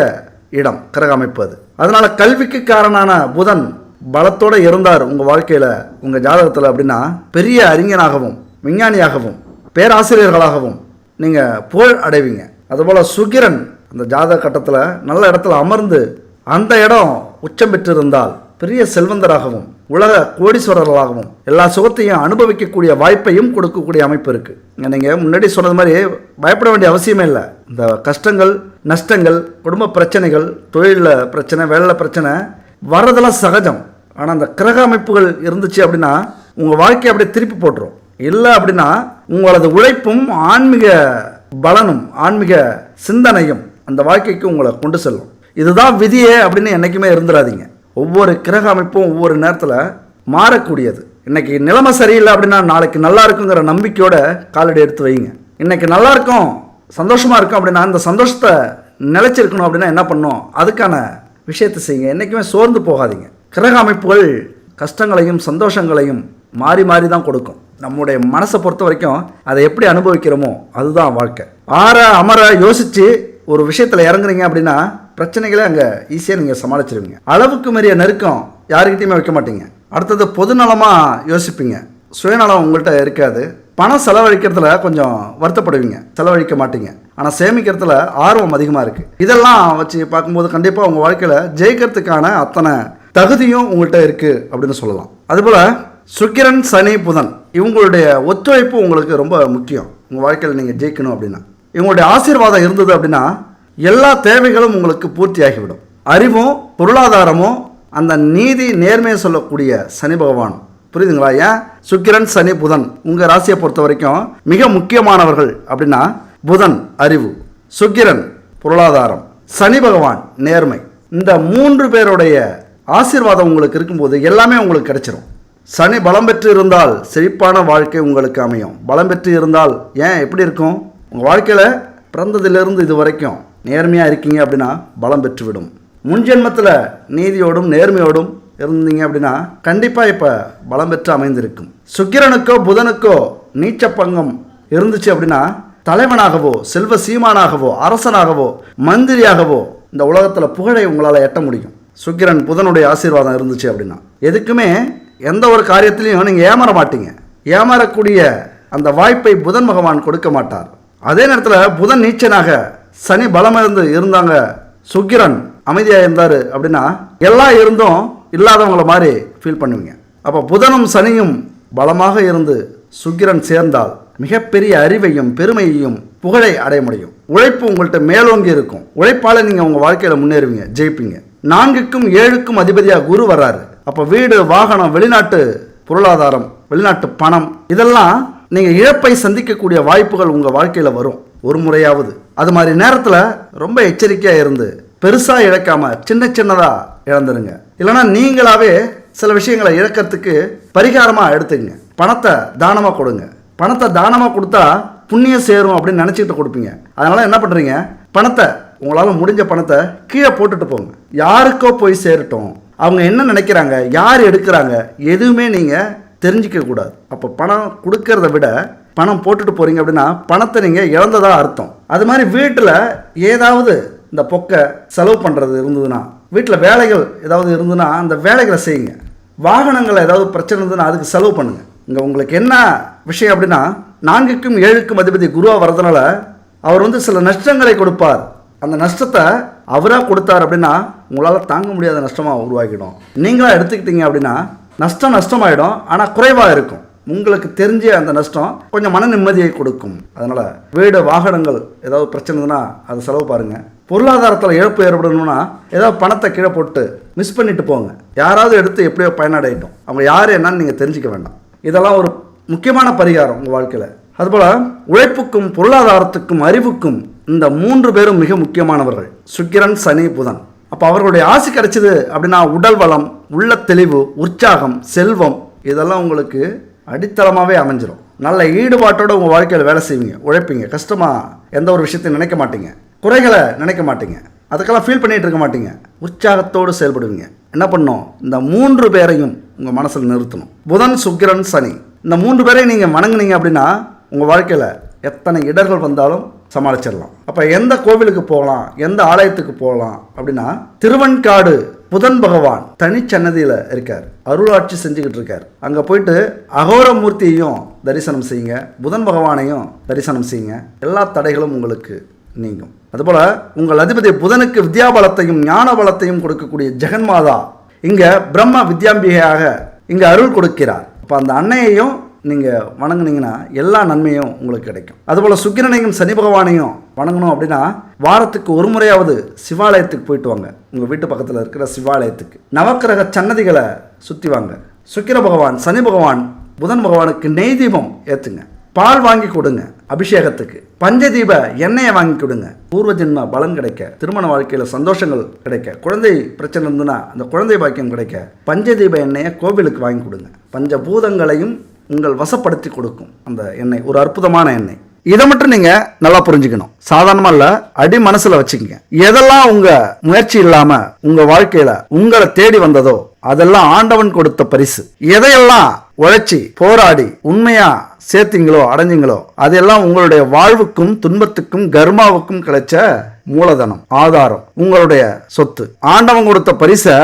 S1: இடம் கிரக அமைப்பு அது. அதனால கல்விக்கு காரணமான புதன் பலத்தோட இருந்தார் உங்க வாழ்க்கையில உங்க ஜாதகத்துல அப்படின்னா பெரிய அறிஞனாகவும் விஞ்ஞானியாகவும் பேராசிரியர்களாகவும் நீங்க புகழ் அடைவீங்க. அதுபோல சுக்கிரன் அந்த ஜாதக கட்டத்துல நல்ல இடத்துல அமர்ந்து அந்த இடம் உச்சம் பெற்றிருந்தால் பெரிய செல்வந்தராகவும் உலக கோடீஸ்வரர்களாகவும் எல்லா சுகத்தையும் அனுபவிக்கக்கூடிய வாய்ப்பையும் கொடுக்கக்கூடிய அமைப்பு இருக்கு. நீங்கள் முன்னாடி சொன்னது மாதிரி பயப்பட வேண்டிய அவசியமே இல்லை. இந்த கஷ்டங்கள் நஷ்டங்கள் குடும்ப பிரச்சனைகள் தொழிலில் பிரச்சனை வேலையில் பிரச்சனை வர்றதெல்லாம் சகஜம். ஆனால் அந்த கிரக அமைப்புகள் இருந்துச்சு அப்படின்னா உங்கள் வாழ்க்கையை அப்படியே திருப்பி போட்டுரும். இல்லை அப்படின்னா உங்களது உழைப்பும் ஆன்மீக பலனும் ஆன்மீக சிந்தனையும் அந்த வாழ்க்கைக்கு உங்களை கொண்டு செல்லும். இதுதான் விதியே அப்படின்னு என்றைக்குமே இருந்துடாதீங்க. ஒவ்வொரு கிரக அமைப்பும் ஒவ்வொரு நேரத்தில் மாறக்கூடியது. இன்னைக்கு நிலைமை சரியில்லை அப்படின்னா நாளைக்கு நல்லா இருக்குங்கிற நம்பிக்கையோட காலடி எடுத்து வைங்க. இன்னைக்கு நல்லா இருக்கும் சந்தோஷமா இருக்கும் அப்படின்னா அந்த சந்தோஷத்தை நிலைச்சிருக்கணும் அப்படின்னா என்ன பண்ணும், அதுக்கான விஷயத்தை செய்யுங்க. என்றைக்குமே சோர்ந்து போகாதீங்க. கிரக அமைப்புகள் கஷ்டங்களையும் சந்தோஷங்களையும் மாறி மாறி தான் கொடுக்கும். நம்முடைய மனசை பொறுத்த வரைக்கும் அதை எப்படி அனுபவிக்கிறோமோ அதுதான் வாழ்க்கை. ஆற அமர யோசிச்சு ஒரு விஷயத்தில் இறங்குறீங்க அப்படின்னா பிரச்சனைகளே அங்கே ஈஸியாக நீங்கள் சமாளிச்சிருவீங்க. அளவுக்கு மீறிய நெருக்கம் யாருக்கிட்டையுமே வைக்க மாட்டீங்க. அடுத்தது பொதுநலமாக யோசிப்பீங்க, சுயநலம் உங்கள்கிட்ட இருக்காது. பணம் செலவழிக்கிறதுல கொஞ்சம் வருத்தப்படுவீங்க, செலவழிக்க மாட்டீங்க. ஆனால் சேமிக்கிறதுல ஆர்வம் அதிகமாக இருக்குது. இதெல்லாம் வச்சு பார்க்கும்போது கண்டிப்பாக உங்கள் வாழ்க்கையில் ஜெயிக்கிறதுக்கான அத்தனை தகுதியும் உங்கள்கிட்ட இருக்குது அப்படின்னு சொல்லலாம். அதுபோல் சுக்கிரன் சனி புதன் இவங்களுடைய ஒத்துழைப்பு உங்களுக்கு ரொம்ப முக்கியம். உங்கள் வாழ்க்கையில் நீங்கள் ஜெயிக்கணும் அப்படின்னா இவங்களுடைய ஆசீர்வாதம் இருந்தது அப்படின்னா எல்லா தேவைகளும் உங்களுக்கு பூர்த்தி ஆகிவிடும். அறிவும் பொருளாதாரமும் அந்த நீதி நேர்மையை சொல்லக்கூடிய சனி பகவானும். புரியுதுங்களா? ஏன் சுக்கிரன் சனி புதன் உங்கள் ராசியை பொறுத்த வரைக்கும் மிக முக்கியமானவர்கள் அப்படின்னா புதன் அறிவு, சுக்கிரன் பொருளாதாரம், சனி பகவான் நேர்மை. இந்த 3 பேருடைய ஆசீர்வாதம் உங்களுக்கு இருக்கும்போது எல்லாமே உங்களுக்கு கிடைச்சிரும். சனி பலம் பெற்று இருந்தால் செழிப்பான வாழ்க்கை உங்களுக்கு அமையும். பலம் பெற்று இருந்தால் ஏன் எப்படி இருக்கும், உங்கள் வாழ்க்கையில் பிறந்ததிலிருந்து இது வரைக்கும் நேர்மையாக இருக்கீங்க அப்படின்னா பலம் பெற்றுவிடும். முன்ஜென்மத்தில் நீதியோடும் நேர்மையோடும் இருந்தீங்க அப்படின்னா கண்டிப்பாக இப்போ பலம் பெற்று அமைந்திருக்கும். சுக்கிரனுக்கோ புதனுக்கோ நீச்ச பங்கம் இருந்துச்சு அப்படின்னா தலைவனாகவோ செல்வ சீமானாகவோ அரசனாகவோ மந்திரியாகவோ இந்த உலகத்தில் புகழை உங்களால் எட்ட முடியும். சுக்கிரன் புதனுடைய ஆசீர்வாதம் இருந்துச்சு அப்படின்னா எதுக்குமே எந்த ஒரு காரியத்திலையும் நீங்கள் ஏமாற மாட்டீங்க. ஏமாறக்கூடிய அந்த வாய்ப்பை புதன் பகவான் கொடுக்க மாட்டார். அதே நேரத்தில் புதன் நீச்சனாக சனி பலம் இருந்தாங்க, சுக்கிரன் அமைதியாக இருந்தார் அப்படின்னா எல்லாம் இருந்தும் இல்லாதவங்கள மாதிரி ஃபீல் பண்ணுவீங்க. அப்போ புதனும் சனியும் பலமாக இருந்து சுக்கிரன் சேர்ந்தால் மிகப்பெரிய அறிவையும் பெருமையையும் புகழை அடைய முடியும். உழைப்பு உங்கள்கிட்ட மேலோங்கி இருக்கும். உழைப்பால் நீங்கள் உங்கள் வாழ்க்கையில் முன்னேறுவீங்க, ஜெயிப்பீங்க. 4க்கும் 7க்கும் அதிபதியாக குரு வர்றாரு. அப்போ வீடு, வாகனம், வெளிநாட்டு பொருளாதாரம், வெளிநாட்டு பணம், இதெல்லாம் நீங்கள் இழப்பை சந்திக்கக்கூடிய வாய்ப்புகள் உங்கள் வாழ்க்கையில் வரும் ஒரு முறையாவது. அது மாதிரி நேரத்தில் ரொம்ப எச்சரிக்கையாக இருந்து பெருசாக இழக்காம சின்னதாக இழந்துருங்க. இல்லைனா நீங்களாவே சில விஷயங்களை இழக்கிறதுக்கு பரிகாரமாக எடுத்துக்கங்க. பணத்தை தானமாக கொடுங்க. பணத்தை தானமாக கொடுத்தா புண்ணியம் சேரும் அப்படின்னு நினச்சிக்கிட்டு கொடுப்பீங்க. அதனால் என்ன பண்ணுறீங்க, பணத்தை உங்களால் முடிஞ்ச பணத்தை கீழே போட்டுட்டு போங்க. யாருக்கோ போய் சேரட்டும், அவங்க என்ன நினைக்கிறாங்க, யார் எடுக்கிறாங்க, எதுவுமே நீங்கள் தெரிஞ்சிக்க கூடாது. அப்போ பணம் கொடுக்கறத விட பணம் போட்டுட்டு போகிறீங்க அப்படின்னா பணத்தை நீங்கள் இழந்ததா அர்த்தம். அது மாதிரி வீட்டில் ஏதாவது இந்த பொக்கை செலவு பண்ணுறது இருந்ததுன்னா, வீட்டில் வேலைகள் ஏதாவது இருந்ததுன்னா அந்த வேலைகளை செய்யுங்க. வாகனங்கள் ஏதாவது பிரச்சனை இருந்ததுன்னா அதுக்கு செலவு பண்ணுங்கள். இங்கே உங்களுக்கு என்ன விஷயம் அப்படின்னா 4க்கும் 7க்கும் அதிபதி குருவாக வரதுனால அவர் சில நஷ்டங்களை கொடுப்பார். அந்த நஷ்டத்தை அவராக கொடுத்தார் அப்படின்னா உங்களால் தாங்க முடியாத நஷ்டமாக உருவாக்கிடும். நீங்களாக எடுத்துக்கிட்டீங்க அப்படின்னா நஷ்டமாயிடும், ஆனால் குறைவாக இருக்கும். உங்களுக்கு தெரிஞ்ச அந்த நஷ்டம் கொஞ்சம் மன நிம்மதியை கொடுக்கும். அதனால் வீடு, வாகனங்கள் ஏதாவது பிரச்சனை இருந்ததுன்னா அதை செலவு பாருங்கள். பொருளாதாரத்தில் இழப்பு ஏற்படணும்னா ஏதாவது பணத்தை கீழே போட்டு மிஸ் பண்ணிட்டு போங்க. யாராவது எடுத்து எப்படியோ பயனடையட்டும். அவங்க யார் என்னன்னு நீங்கள் தெரிஞ்சிக்க வேண்டாம். இதெல்லாம் ஒரு முக்கியமான பரிகாரம் உங்கள் வாழ்க்கையில். அதுபோல் உழைப்புக்கும் பொருளாதாரத்துக்கும் அறிவுக்கும் இந்த 3 பேரும் மிக முக்கியமானவர்கள், சுக்கிரன், சனி, புதன். அப்போ அவர்களுடைய ஆசி கிடைச்சிது அப்படின்னா உடல் வளம், உள்ள தெளிவு, உற்சாகம், செல்வம் இதெல்லாம் உங்களுக்கு அடித்தளமாகவே அமைஞ்சிடும். நல்ல ஈடுபாட்டோடு உங்கள் வாழ்க்கையில் வேலை செய்வீங்க, உழைப்பீங்க. கஷ்டமாக எந்த ஒரு விஷயத்தையும் நினைக்க மாட்டீங்க, குறைகளை நினைக்க மாட்டீங்க, அதுக்கெல்லாம் ஃபீல் பண்ணிகிட்டு இருக்க மாட்டீங்க. உற்சாகத்தோடு செயல்படுவீங்க. என்ன பண்ணணும், இந்த 3 பேரையும் உங்கள் மனசில் நிறுத்தணும். புதன், சுக்கிரன், சனி, இந்த 3 பேரையும் நீங்கள் வணங்குனீங்க அப்படின்னா உங்கள் வாழ்க்கையில் எத்தனை இடர்கள் வந்தாலும் சமாளிச்சிடலாம். அப்போ எந்த கோவிலுக்கு போகலாம், எந்த ஆலயத்துக்கு போகலாம் அப்படின்னா திருவெண்காடு புதன் பகவான் தனிச்சன்னதியில் இருக்கார், அருளாட்சி செஞ்சுக்கிட்டு இருக்கார். அங்கே போயிட்டு அகோரமூர்த்தியையும் தரிசனம் செய்யுங்க, புதன் பகவானையும் தரிசனம் செய்யுங்க. எல்லா தடைகளும் உங்களுக்கு நீங்கும். அதுபோல் உங்கள் அதிபதி புதனுக்கு வித்யாபலத்தையும் ஞான பலத்தையும் கொடுக்கக்கூடிய ஜெகன்மாதா இங்கே பிரம்ம வித்யாம்பிகையாக இங்கே அருள் கொடுக்கிறார். அப்போ அந்த அன்னையையும் நீங்கள் வணங்குனீங்கன்னா எல்லா நன்மையும் உங்களுக்கு கிடைக்கும். அதுபோல் சுக்கிரனையும் சனி பகவானையும் வணங்கணும் அப்படின்னா வாரத்துக்கு ஒரு முறையாவது சிவாலயத்துக்கு போயிட்டு வாங்க. உங்கள் வீட்டு பக்கத்தில் இருக்கிற சிவாலயத்துக்கு நவக்கிரக சன்னதிகளை சுற்றி வாங்க. சுக்கிர பகவான், சனி பகவான், புதன் பகவானுக்கு நெய் தீபம் ஏற்றுங்க. பால் வாங்கி கொடுங்க அபிஷேகத்துக்கு. பஞ்சதீப எண்ணெயை வாங்கி கொடுங்க. பூர்வ ஜென்ம பலன் கிடைக்க, திருமண வாழ்க்கையில் சந்தோஷங்கள் கிடைக்க, குழந்தை பிரச்சனை இருந்ததுன்னா அந்த குழந்தை பாக்கியம் கிடைக்க பஞ்சதீப எண்ணெயை கோவிலுக்கு வாங்கி கொடுங்க. பஞ்சபூதங்களையும் உங்கள் வசப்படுத்தி கொடுக்கும் அந்த எண்ணெய். ஒரு அற்புதமான எண்ணெய். இதை மட்டும் நீங்க நல்லா புரிஞ்சுக்கணும். சாதாரணமா இல்ல, அடி மனசுல வச்சுக்கங்க. எதெல்லாம் உங்க முயற்சி இல்லாம உங்க வாழ்க்கையில உங்களை தேடி வந்ததோ அதெல்லாம் ஆண்டவன் கொடுத்த பரிசு. எதையெல்லாம் உழைச்சி போராடி உண்மையா சேர்த்தீங்களோ, அடைஞ்சிங்களோ, அதெல்லாம் உங்களுடைய வாழ்வுக்கும் துன்பத்துக்கும் கர்மாவுக்கும் கிடைச்ச மூலதனம், ஆதாரம், உங்களுடைய சொத்து. ஆண்டவன் கொடுத்த பரிசை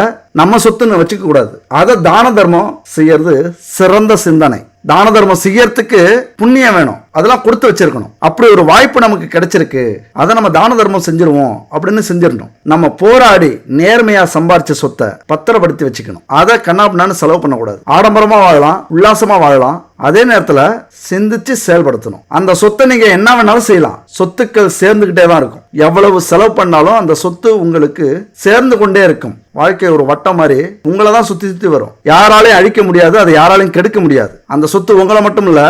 S1: நம்ம சொத்துன்னு வச்சுக்க கூடாது. அதை தான தர்மம் செய்யறது சிறந்த சிந்தனை. தான தர்மம் செய்யறதுக்கு புண்ணியம் வேணும், அதெல்லாம் கொடுத்து வச்சிருக்கணும். அப்படி ஒரு வாய்ப்பு நமக்கு கிடைச்சிருக்கு, அதை நம்ம தான தர்மம் செஞ்சிருவோம் அப்படின்னு செஞ்சிடணும். நம்ம போராடி நேர்மையா சம்பாரிச்ச சொத்தை பத்திரப்படுத்தி வச்சுக்கணும். அதை கண்ணாபின்னான்னு செலவு பண்ணக்கூடாது. ஆடம்பரமா வாழலாம், உல்லாசமா வாழலாம், அதே நேரத்தில் சிந்திச்சு செயல்படுத்தணும். அந்த சொத்தை நீங்க என்ன வேணாலும் செய்யலாம். சொத்துக்கள் சேர்ந்துகிட்டே தான் இருக்கும். எவ்வளவு செலவு பண்ணாலும் அந்த சொத்து உங்களுக்கு சேர்ந்து கொண்டே இருக்கும். வாழ்க்கை ஒரு வட்டம் மாதிரி உங்களை தான் சுத்தி சுத்தி வரும். யாராலையும் அழிக்க முடியாது, அதை யாராலையும் கெடுக்க முடியாது. அந்த சொத்து உங்களை மட்டும் இல்ல,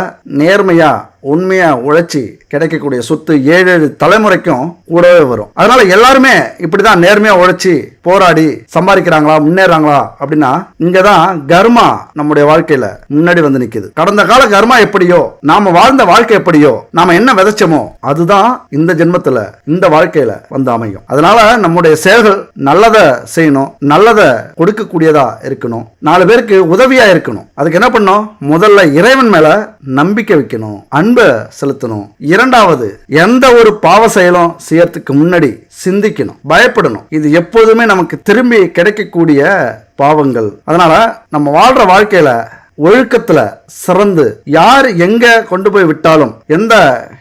S1: நேர்மையா உண்மையா உழைச்சி கிடைக்கக்கூடிய சொத்து 7 தலைமுறைக்கும் கூடவே வரும். அதனால எல்லாருமே இப்படிதான் நேர்மையா உழைச்சி போராடி சம்பாதிக்கிறாங்களா, முன்னேறாங்களா அப்படின்னா இங்கதான் கர்மா நம்முடைய வாழ்க்கையில முன்னாடி வந்து நிக்குது. கடந்த கடந்த கால கர்மா எப்படியோ, நாம வாழ்ந்த வாழ்க்கை எப்படியோ, நாம என்ன விதைச்சோமோ அதுதான் இந்த ஜென்மத்துல இந்த வாழ்க்கையில வந்து அமையும். அதனால நம்முடைய செயல்கள் நல்லதை செய்யணும், நல்லதை கொடுக்கக்கூடியதா இருக்கணும், 4 பேருக்கு உதவியா இருக்கணும். அதுக்கு என்ன பண்ணணும்? முதல்ல இறைவன் மேல நம்பிக்கை வைக்கணும், அன்பை செலுத்தணும். இரண்டாவது, எந்த ஒரு பாவ செயலும் செய்யறதுக்கு முன்னாடி சிந்திக்கணும், பயப்படணும். இது எப்போதுமே நமக்கு திரும்பி கிடைக்கக்கூடிய பாவங்கள். அதனால நம்ம வாழ்ற வாழ்க்கையில ஒழுக்கத்துல சிறந்து, யார் எங்க கொண்டு போய் விட்டாலும், எந்த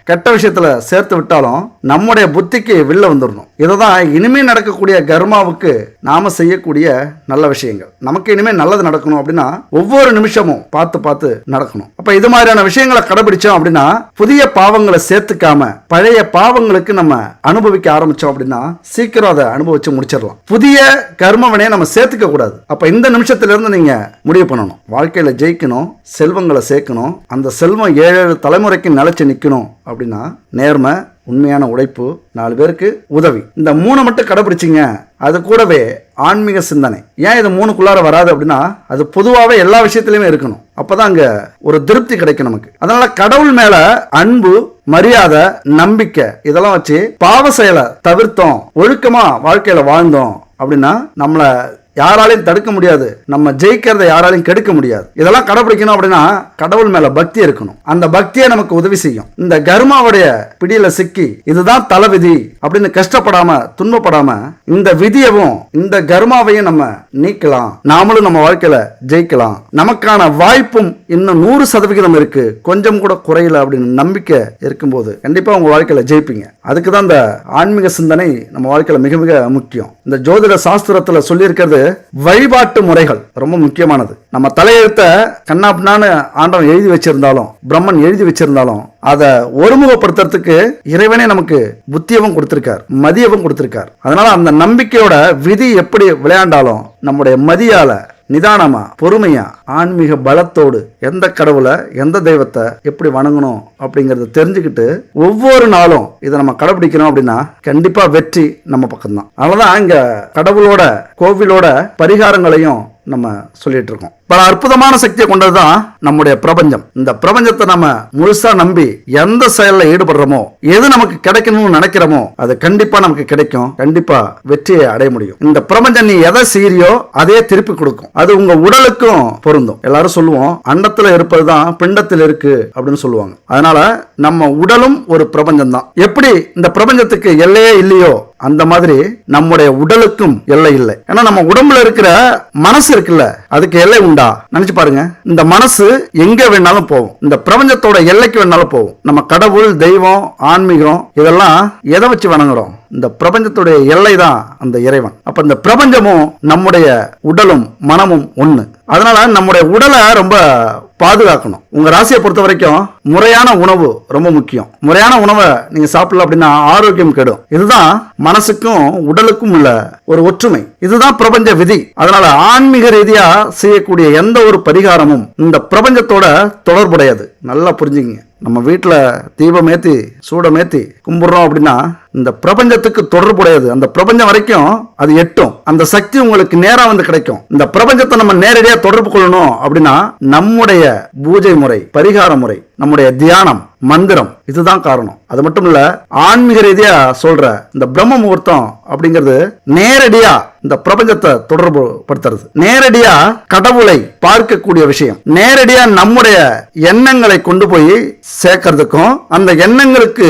S1: கெட்ட விஷயத்துல சேர்த்து விட்டாலும் நம்முடைய புத்திக்கு வெளில வந்துடணும். இதுதான் இனிமே நடக்கக்கூடிய கர்மாவுக்கு நாம செய்யக்கூடிய நல்ல விஷயங்கள். நமக்கு இனிமே நல்லது நடக்கணும் அப்படின்னா ஒவ்வொரு நிமிஷமும் பார்த்து பார்த்து நடக்கணும். அப்ப இது மாதிரியான விஷயங்களை கடைபிடிச்சோம் அப்படின்னா, புதிய பாவங்களை சேர்த்துக்காம பழைய பாவங்களுக்கு நம்ம அனுபவிக்க ஆரம்பிச்சோம் அப்படின்னா சீக்கிரம் அதை அனுபவிச்சு முடிச்சிடலாம். புதிய கர்மவினையை நம்ம சேர்த்துக்க கூடாது. அப்ப இந்த நிமிஷத்துல இருந்து நீங்க முடிவு பண்ணணும், வாழ்க்கையில ஜெயிக்கணும், செல்வங்களை சேர்க்கணும், அந்த செல்வம் 7 தலைமுறைக்கு நிலைச்சு நிற்கணும் அப்படின்னா நேர்மை, உண்மையான உழைப்பு, 4 பேருக்கு உதவி, இந்த 3 மட்டும் கடைபிடிச்சிங்க. அது கூடவே ஆன்மீக சிந்தனை. ஏன் இது 3க்குள்ளார வராது அப்படின்னா, அது பொதுவாகவே எல்லா விஷயத்திலுமே இருக்கணும். அப்பதான் அங்க ஒரு திருப்தி கிடைக்கும் நமக்கு. அதனால கடவுள் மேல அன்பு, மரியாதை, நம்பிக்கை இதெல்லாம் வச்சு பாவ செயலை தவிர்த்தோம், ஒழுக்கமா வாழ்க்கையில வாழ்ந்தோம் அப்படின்னா நம்மளை யாராலையும் தடுக்க முடியாது, நம்ம ஜெயிக்கிறத யாராலையும் கெடுக்க முடியாது. இதெல்லாம் கடைபிடிக்கணும் அப்படின்னா கடவுள் மேல பக்தி இருக்கணும். அந்த பக்தியை நமக்கு உதவி செய்யும். இந்த கர்மாவுடைய பிடியில சிக்கி இதுதான் தலைவிதி அப்படின்னு கஷ்டப்படாம துன்பப்படாம இந்த விதியவும் இந்த கர்மாவையும் நம்ம நீக்கலாம், நாமளும் நம்ம வாழ்க்கையில ஜெயிக்கலாம். நமக்கான வாய்ப்பும் இன்னும் 100% இருக்கு, கொஞ்சம் கூட குறையல அப்படின்னு நம்பிக்கை இருக்கும்போது கண்டிப்பா உங்க வாழ்க்கையில ஜெயிப்பீங்க. அதுக்குதான் இந்த ஆன்மீக சிந்தனை நம்ம வாழ்க்கையில மிக மிக முக்கியம். இந்த ஜோதிட சாஸ்திரத்துல சொல்லி இருக்கிறது வழிபாட்டு முறைகள் ரொம்ப முக்கியமானது. நம்ம தலையெழுத்த கண்ணாப்னான்னு ஆண்டவன் எழுதி வச்சிருந்தாலும், பிரம்மன் எழுதி வச்சிருந்தாலும், அதை ஒருமுகப்படுத்துறதுக்கு இறைவனே நமக்கு புத்தியவும் கொடுத்திருக்கார், மதியவும் கொடுத்திருக்கார். அதனால அந்த நம்பிக்கையோட விதி எப்படி விளையாண்டாலும் நம்முடைய மதியால நிதானமா, பொறுமையா, ஆன்மீக பலத்தோடு எந்த கடவுளை, எந்த தெய்வத்தை எப்படி வணங்கணும் அப்படிங்கறத தெரிஞ்சுக்கிட்டு ஒவ்வொரு நாளும் இதை நம்ம கடைபிடிக்கணும் அப்படின்னா கண்டிப்பா வெற்றி நம்ம பக்கம்தான். அதனாலதான் இங்க கடவுளோட, கோவிலோட பரிகாரங்களையும் நம்ம சொல்லிட்டு இருக்கோம். பல அற்புதமான சக்தியை கொண்டதுதான் நம்முடைய பிரபஞ்சம். இந்த பிரபஞ்சத்தை நம்ம முழுசா நம்பி எந்த செயல்ல ஈடுபடுறோமோ, எது நமக்கு கிடைக்கணும்னு நினைக்கிறோமோ அது கண்டிப்பா நமக்கு கிடைக்கும், கண்டிப்பா வெற்றியை அடைய முடியும். இந்த பிரபஞ்சம் நீ எதை செய்யறியோ அதே திருப்பி கொடுக்கும். அது உங்க உடலுக்கும் பொருந்தும். எல்லாரும் சொல்லுவோம் அண்டத்துல இருப்பதுதான் பிண்டத்தில் இருக்கு அப்படின்னு சொல்லுவாங்க. அதனால நம்ம உடலும் ஒரு பிரபஞ்சம் தான். எப்படி இந்த பிரபஞ்சத்துக்கு எல்லையே இல்லையோ அந்த மாதிரி நம்முடைய உடலுக்கும் எல்லை இல்லை. ஏன்னா நம்ம உடம்புல இருக்கிற மனசு இருக்குல்ல, அதுக்கு எல்லை உண்டா? நினைச்சு பாருங்க. இந்த மனசு எங்க வேணாலும் போகும், இந்த பிரபஞ்சத்தோட எல்லைக்கு வேணாலும் போகும். நம்ம கடவுள், தெய்வம், ஆன்மீகம் இதெல்லாம் எதை வச்சு வணங்குறோம்? இந்த பிரபஞ்சத்துடைய எல்லை தான் அந்த இறைவன். அப்ப இந்த பிரபஞ்சமும் நம்முடைய உடலும் மனமும் ஒண்ணு. அதனால நம்முடைய உடலை ரொம்ப பாதுகாக்கணும். உங்க ராசியை பொறுத்த வரைக்கும் முறையான உணவு ரொம்ப முக்கியம். முறையான உணவை நீங்க சாப்பிடல அப்படின்னா ஆரோக்கியம் கெடும். இதுதான் மனசுக்கும் உடலுக்கும் உள்ள ஒரு ஒற்றுமை. இதுதான் பிரபஞ்ச விதி. அதனால ஆன்மீக ரீதியா செய்யக்கூடிய எந்த ஒரு பரிகாரமும் இந்த பிரபஞ்சத்தோட தொடர்புடையது. நல்லா புரிஞ்சுங்க. நம்ம வீட்டுல தீபமேத்தி சூடமேத்தி கும்பிடுறோம் அப்படின்னா இந்த பிரபஞ்சத்துக்கு தொடர்புடையது. அந்த பிரபஞ்சம் வரைக்கும் அது எட்டும். அந்த சக்தி உங்களுக்கு நேரா வந்து கிடைக்கும். இந்த பிரபஞ்சத்தை நம்ம நேரடியா தொடர்பு கொள்ளணும் அப்படின்னா நம்முடைய பூஜை முறை, பரிகார முறை, நம்முடைய தியானம், மந்திரம் இதுதான் காரணம். அது மட்டும் இல்ல, ஆன்மீக ரீதியா சொல்ற இந்த பிரம்ம முகூர்த்தம் அப்படிங்கிறது நேரடியா இந்த பிரபஞ்சத்தை தொடர்பு படுத்துறது, நேரடியா கடவுளை பார்க்கக்கூடிய விஷயம், நேரடியா நம்முடைய எண்ணங்களை கொண்டு போய் சேர்க்கறதுக்கும் அந்த எண்ணங்களுக்கு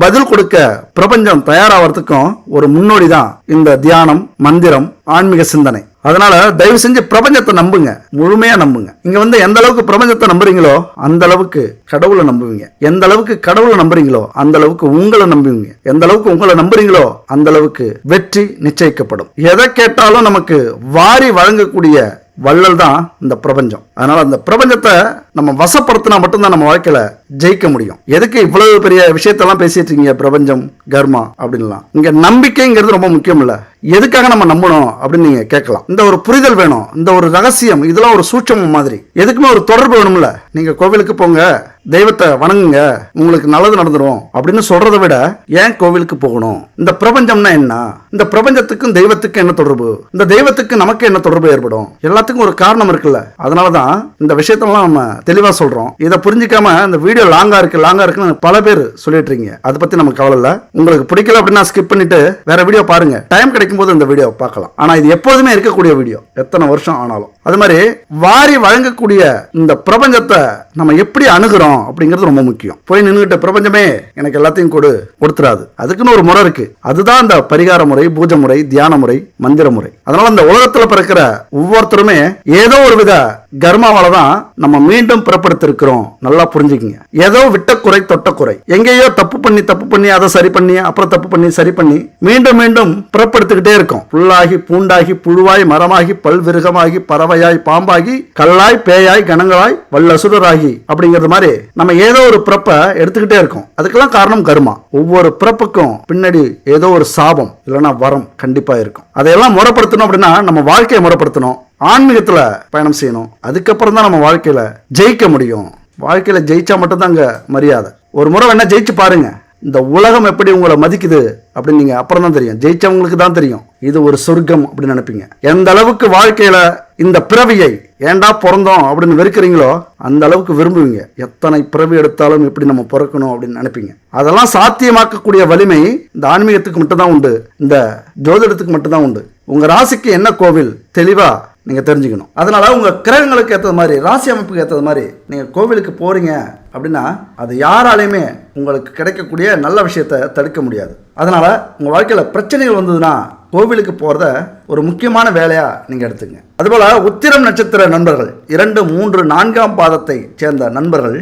S1: பதில் கொடுக்க பிரபஞ்சம் தயாராகிறதுக்கும் ஒரு முன்னோடி தான் இந்த தியானம், மந்திரம், ஆன்மீக சிந்தனை. அதனால தயவு செஞ்சு பிரபஞ்சத்தை நம்புங்க, முழுமையா நம்புங்க. இங்க வந்து எந்த அளவுக்கு பிரபஞ்சத்தை நம்புறீங்களோ அந்த அளவுக்கு கடவுளை நம்புவீங்க. எந்த அளவுக்கு கடவுளை நம்புறீங்களோ அந்த அளவுக்கு உங்களை நம்புவீங்க. எந்த அளவுக்கு உங்களை நம்புறீங்களோ அந்த அளவுக்கு வெற்றி நிச்சயிக்கப்படும். எதை கேட்டாலும் நமக்கு வாரி வழங்கக்கூடிய வள்ளல் தான் இந்த பிரபஞ்சம். அதனால அந்த பிரபஞ்சத்தை நம்ம வசப்படுத்தினா மட்டும்தான் நம்ம வாழ்க்கையில ஜெயிக்க முடியும். எதுக்கு இவ்வளவு பெரிய விஷயத்தெல்லாம் பேசிட்டு இருக்கீங்க பிரபஞ்சம், கர்மா அப்படின்லாம்? இங்க நம்பிக்கைங்கிறது ரொம்ப முக்கியம் இல்ல. எதுக்காக நம்ம நம்பணும் அப்படின்னு நீங்க கேட்கலாம். இந்த ஒரு புரிதல் வேணும், இந்த ஒரு ரகசியம், இதெல்லாம் ஒரு சூட்சமம் மாதிரி. எதுக்குமே ஒரு தொடர்பு வேணும்ல. நீங்க கோவிலுக்கு போங்க, தெய்வத்தை வணங்குங்க, உங்களுக்கு நல்லது நடந்துடும் அப்படின்னு சொல்றதை விட ஏன் கோவிலுக்கு போகணும்? இந்த பிரபஞ்சம்னா என்ன? இந்த பிரபஞ்சத்துக்கும் தெய்வத்துக்கும் என்ன தொடர்பு? இந்த தெய்வத்துக்கு நமக்கு என்ன தொடர்பு ஏற்படும்? எல்லாத்துக்கும் ஒரு காரணம் இருக்குல்ல. அதனாலதான் இந்த விஷயத்தெல்லாம் நம்ம தெளிவா சொல்றோம். இதை புரிஞ்சிக்காம இந்த வீடியோ லாங்கா இருக்குன்னு பல பேர் சொல்லிட்டு இருக்கீங்க. அதை பத்தி நமக்கு கவலை இல்ல. உங்களுக்கு பிடிக்கல அப்படின்னா ஸ்கிப் பண்ணிட்டு வேற வீடியோ பாருங்க. டைம் கிடைக்கும் போது இந்த வீடியோ பார்க்கலாம். ஆனா இது எப்போதுமே இருக்கக்கூடிய வீடியோ, எத்தனை வருஷம் ஆனாலும். அது மாதிரி வாரி வழங்கக்கூடிய இந்த பிரபஞ்சத்தை நம்ம எப்படி அணுகிறோம் அப்படிங்கிறது ரொம்ப முக்கியம். போய் நின்றுகிட்ட பிரபஞ்சமே எனக்கு எல்லாத்தையும் கொடுத்துறாது. அதுக்குன்னு ஒரு முறை இருக்கு. அதுதான் இந்த பரிகார முறை, பூஜை முறை, தியான முறை, மந்திர முறை. அதனால இந்த உலகத்துல பிறக்கிற ஒவ்வொருத்தருமே ஏதோ ஒரு வித கர்மாவால தான் நம்ம மீண்டும் பிறப்படுத்திருக்கிறோம். நல்லா புரிஞ்சுக்கங்க. ஏதோ விட்ட குறை தொட்ட குறை, எங்கேயோ தப்பு பண்ணி அதை சரி பண்ணி அப்புறம் தப்பு பண்ணி சரி பண்ணி மீண்டும் மீண்டும் பிறப்படுத்திக்கிட்டே இருக்கும். புல்லாகி பூண்டாகி புழுவாய் மரமாகி பல்விருகமாகி பறவையாய் பாம்பாகி கல்லாய் பேயாய் கணங்களாய் வல்லசுரராகி அப்படிங்கிறது மாதிரி நம்ம ஏதோ ஒரு பிறப்பை எடுத்துக்கிட்டே இருக்கோம். அதுக்கெல்லாம் காரணம் கர்மா. ஒவ்வொரு பிறப்புக்கும் பின்னாடி ஏதோ ஒரு சாபம் இல்லைன்னா வரம் கண்டிப்பா இருக்கும். அதையெல்லாம் முறைப்படுத்தணும் அப்படின்னா நம்ம வாழ்க்கையை முறைப்படுத்தணும், ஆன்மீகத்துல பயணம் செய்யணும். அதுக்கப்புறம் தான் நம்ம வாழ்க்கையில ஜெயிக்க முடியும். வாழ்க்கையில ஜெயிச்சா மட்டும்தான் அங்க மரியாதை. ஒரு முறை வேணா ஜெயிச்சு பாருங்க. இந்த உலகம் எப்படி உங்களை மதிக்குது அப்படின்னு நீங்க அப்புறம் தான் தெரியும். ஜெயிச்சவங்களுக்கு தான் தெரியும் இது ஒரு சொர்க்கம் அப்படின்னு நினைப்பீங்க. எந்த அளவுக்கு வாழ்க்கையில இந்த பிறவியை ஏண்டா பிறந்தோம் அப்படின்னு வெறுக்கிறீங்களோ அந்த அளவுக்கு விரும்புவீங்க. எத்தனை பிறவி எடுத்தாலும் எப்படி நம்ம பிறக்கணும் அப்படின்னு நினைப்பீங்க. அதெல்லாம் சாத்தியமாக்கக்கூடிய வலிமை இந்த ஆன்மீகத்துக்கு மட்டும்தான் உண்டு, இந்த ஜோதிடத்துக்கு மட்டும்தான் உண்டு. உங்க ராசிக்கு என்ன கோவில் தெளிவா நீங்க தெரிஞ்சுக்கணும். அதனால உங்க கிரகங்களுக்கு ஏற்றது மாதிரி, ராசி அமைப்புக்கு ஏற்றது மாதிரி நீங்க கோவிலுக்கு போறீங்க அப்படின்னா அது யாராலையுமே உங்களுக்கு கிடைக்கக்கூடிய நல்ல விஷயத்தை தடுக்க முடியாது. அதனால உங்க வாழ்க்கையில பிரச்சனைகள் வந்ததுன்னா கோவிலுக்கு போறத ஒரு முக்கியமான வேலையா நீங்க எடுத்துங்க. அதுபோல உத்திரம் நட்சத்திர நண்பர்கள் 2, 3, 4ஆம் பாதத்தை சேர்ந்த நண்பர்கள்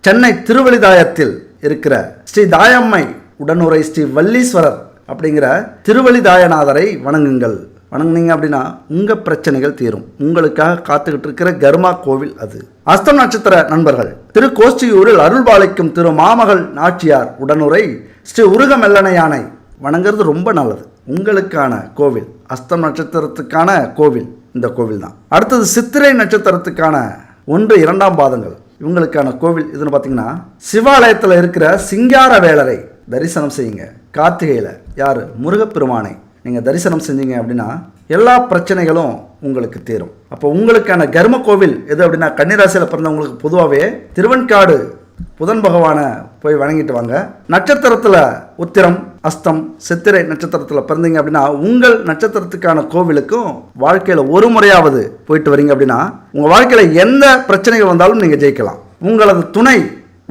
S1: சென்னை திருவழிதாயத்தில் இருக்கிற ஸ்ரீ தாயம்மை உடனுரை ஸ்ரீ வல்லீஸ்வரர் அப்படிங்கிற திருவழிதாயநாதரை வணங்குங்கள். வணங்குனீங்க அப்படின்னா உங்க பிரச்சனைகள் தீரும். உங்களுக்காக காத்துக்கிட்டு இருக்கிற கர்மா கோவில் அது. அஸ்தம் நட்சத்திர நண்பர்கள் திருக்கோஷ்டியூரில் அருள்பாலிக்கும் திரு மாமகள் நாச்சியார் உடனுரை ஸ்ரீ உருகமெல்லனை யானை வணங்குறது ரொம்ப நல்லது. உங்களுக்கான கோவில் அஸ்தம் நட்சத்திரத்துக்கான கோவில் இந்த கோவில் தான். அடுத்தது சித்திரை நட்சத்திரத்துக்கான 1, 2ஆம் பாதங்கள் இவங்களுக்கான கோவில் இதுன்னு பார்த்தீங்கன்னா சிவாலயத்தில் இருக்கிற சிங்கார வேலரை தரிசனம் செய்யுங்க. கார்த்திகையில் யாரு? முருகப்பெருமானை நீங்கள் தரிசனம் செஞ்சீங்க அப்படின்னா எல்லா பிரச்சனைகளும் உங்களுக்கு தீரும். அப்போ உங்களுக்கான கர்ம கோவில் எது அப்படின்னா கன்னிராசியில் பிறந்தவங்களுக்கு பொதுவாகவே திருவெண்காடு புதன் பகவானை போய் வணங்கிட்டு வாங்க. நட்சத்திரத்தில் உத்திரம், அஸ்தம், சித்திரை நட்சத்திரத்தில் பிறந்தீங்க அப்படின்னா உங்கள் நட்சத்திரத்துக்கான கோவிலுக்கும் வாழ்க்கையில் ஒரு முறையாவது போயிட்டு வரீங்க அப்படின்னா உங்கள் வாழ்க்கையில் எந்த பிரச்சனைகள் வந்தாலும் நீங்கள் ஜெயிக்கலாம். உங்களது துணை,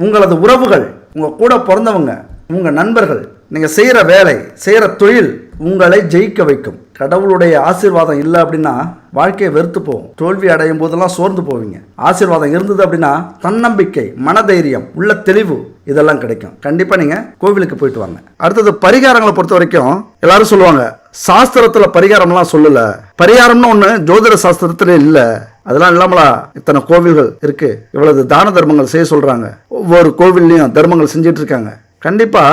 S1: உங்களது உறவுகள், உங்கள் கூட பிறந்தவங்க, உங்கள் நண்பர்கள், நீங்கள் செய்கிற வேலை, செய்கிற தொழில் உங்களை ஜெயிக்க வைக்கும். கடவுளுடைய ஆசீர்வாதம் இல்லை அப்படின்னா வாழ்க்கையை வெறுத்து போகும். தோல்வி அடையும் போதெல்லாம் சோர்ந்து போவீங்க. ஆசீர்வாதம் இருந்தது அப்படின்னா தன்னம்பிக்கை, மனதைரியம், உள்ள தெளிவு இதெல்லாம் கிடைக்கும். கண்டிப்பாக நீங்கள் கோவிலுக்கு போயிட்டு வாங்க. அடுத்தது பரிகாரங்களை பொறுத்த வரைக்கும் எல்லாரும் சொல்லுவாங்க சாஸ்திரத்தில் பரிகாரம்லாம் சொல்லலை. பரிகாரம்னு ஒன்று ஜோதிட சாஸ்திரத்துல இல்லை. அதெல்லாம் இல்லாமலா இத்தனை கோவில்கள் இருக்கு, இவ்வளவு தான தர்மங்கள் செய்ய சொல்றாங்க, ஒவ்வொரு கோவில்லையும் தர்மங்கள் செஞ்சிட்டு இருக்காங்க. கண்டிப்பா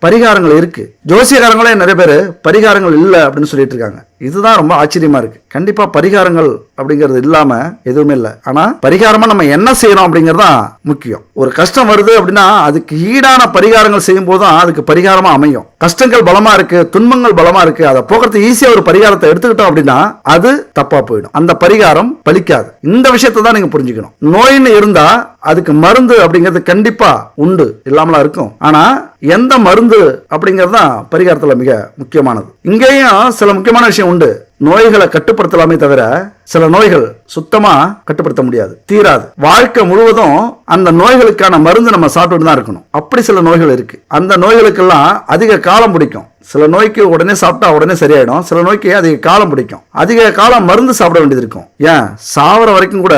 S1: பரிகாரங்கள் இருக்கு. ஜோசியக்காரங்களே நிறைய பேர் பரிகாரங்கள் இல்லை அப்படின்னு சொல்லிட்டு இருக்காங்க. இதுதான் ரொம்ப ஆச்சரியமா இருக்கு. கண்டிப்பா பரிகாரங்கள் அப்படிங்கிறது இல்லாம எதுவுமே இல்லை. ஆனா பரிகாரமா நம்ம என்ன செய்யறோம் அப்படிங்கறதா முக்கியம். ஒரு கஷ்டம் வருது அப்படின்னா அதுக்கு ஈடான பரிகாரங்கள் செய்யும் போதுதான் அதுக்கு பரிகாரமா அமையும். கஷ்டங்கள் பலமா இருக்கு, துன்பங்கள் பலமா இருக்கு, அதை போக்குறதுக்கு ஈஸியா ஒரு பரிகாரத்தை எடுத்துக்கிட்டோம் அப்படின்னா அது தப்பா போயிடும். அந்த பரிகாரம் பலிக்காது. இந்த விஷயத்தை தான் நீங்க புரிஞ்சுக்கணும். நோயின்னு இருந்தா அதுக்கு மருந்து அப்படிங்கிறது கண்டிப்பா உண்டு, இல்லாமலாம் இருக்கும். ஆனா எந்த மருந்து அப்படிங்கிறது தான் பரிகாரத்துல மிக முக்கியமானது. இங்கேயும் சில முக்கியமான விஷயம் உண்டு. நோய்களை கட்டுப்படுத்தலாமே தவிர சில நோய்கள் சுத்தமா கட்டுப்படுத்த முடியாது, தீராது. வாழ்க்கை முழுவதும் அந்த நோய்களுக்கான மருந்து நம்ம சாப்பிட்டு தான் இருக்கணும். அப்படி சில நோய்கள் இருக்கு. அந்த நோய்களுக்கெல்லாம் அதிக காலம் பிடிக்கும். சில நோய்க்கு உடனே சாப்பிட்டா உடனே சரியாயிடும். சில நோய்க்கு அதிக காலம் பிடிக்கும். அதிக காலம் மருந்து சாப்பிட வேண்டியது இருக்கும். ஏன் சாவர வரைக்கும் கூட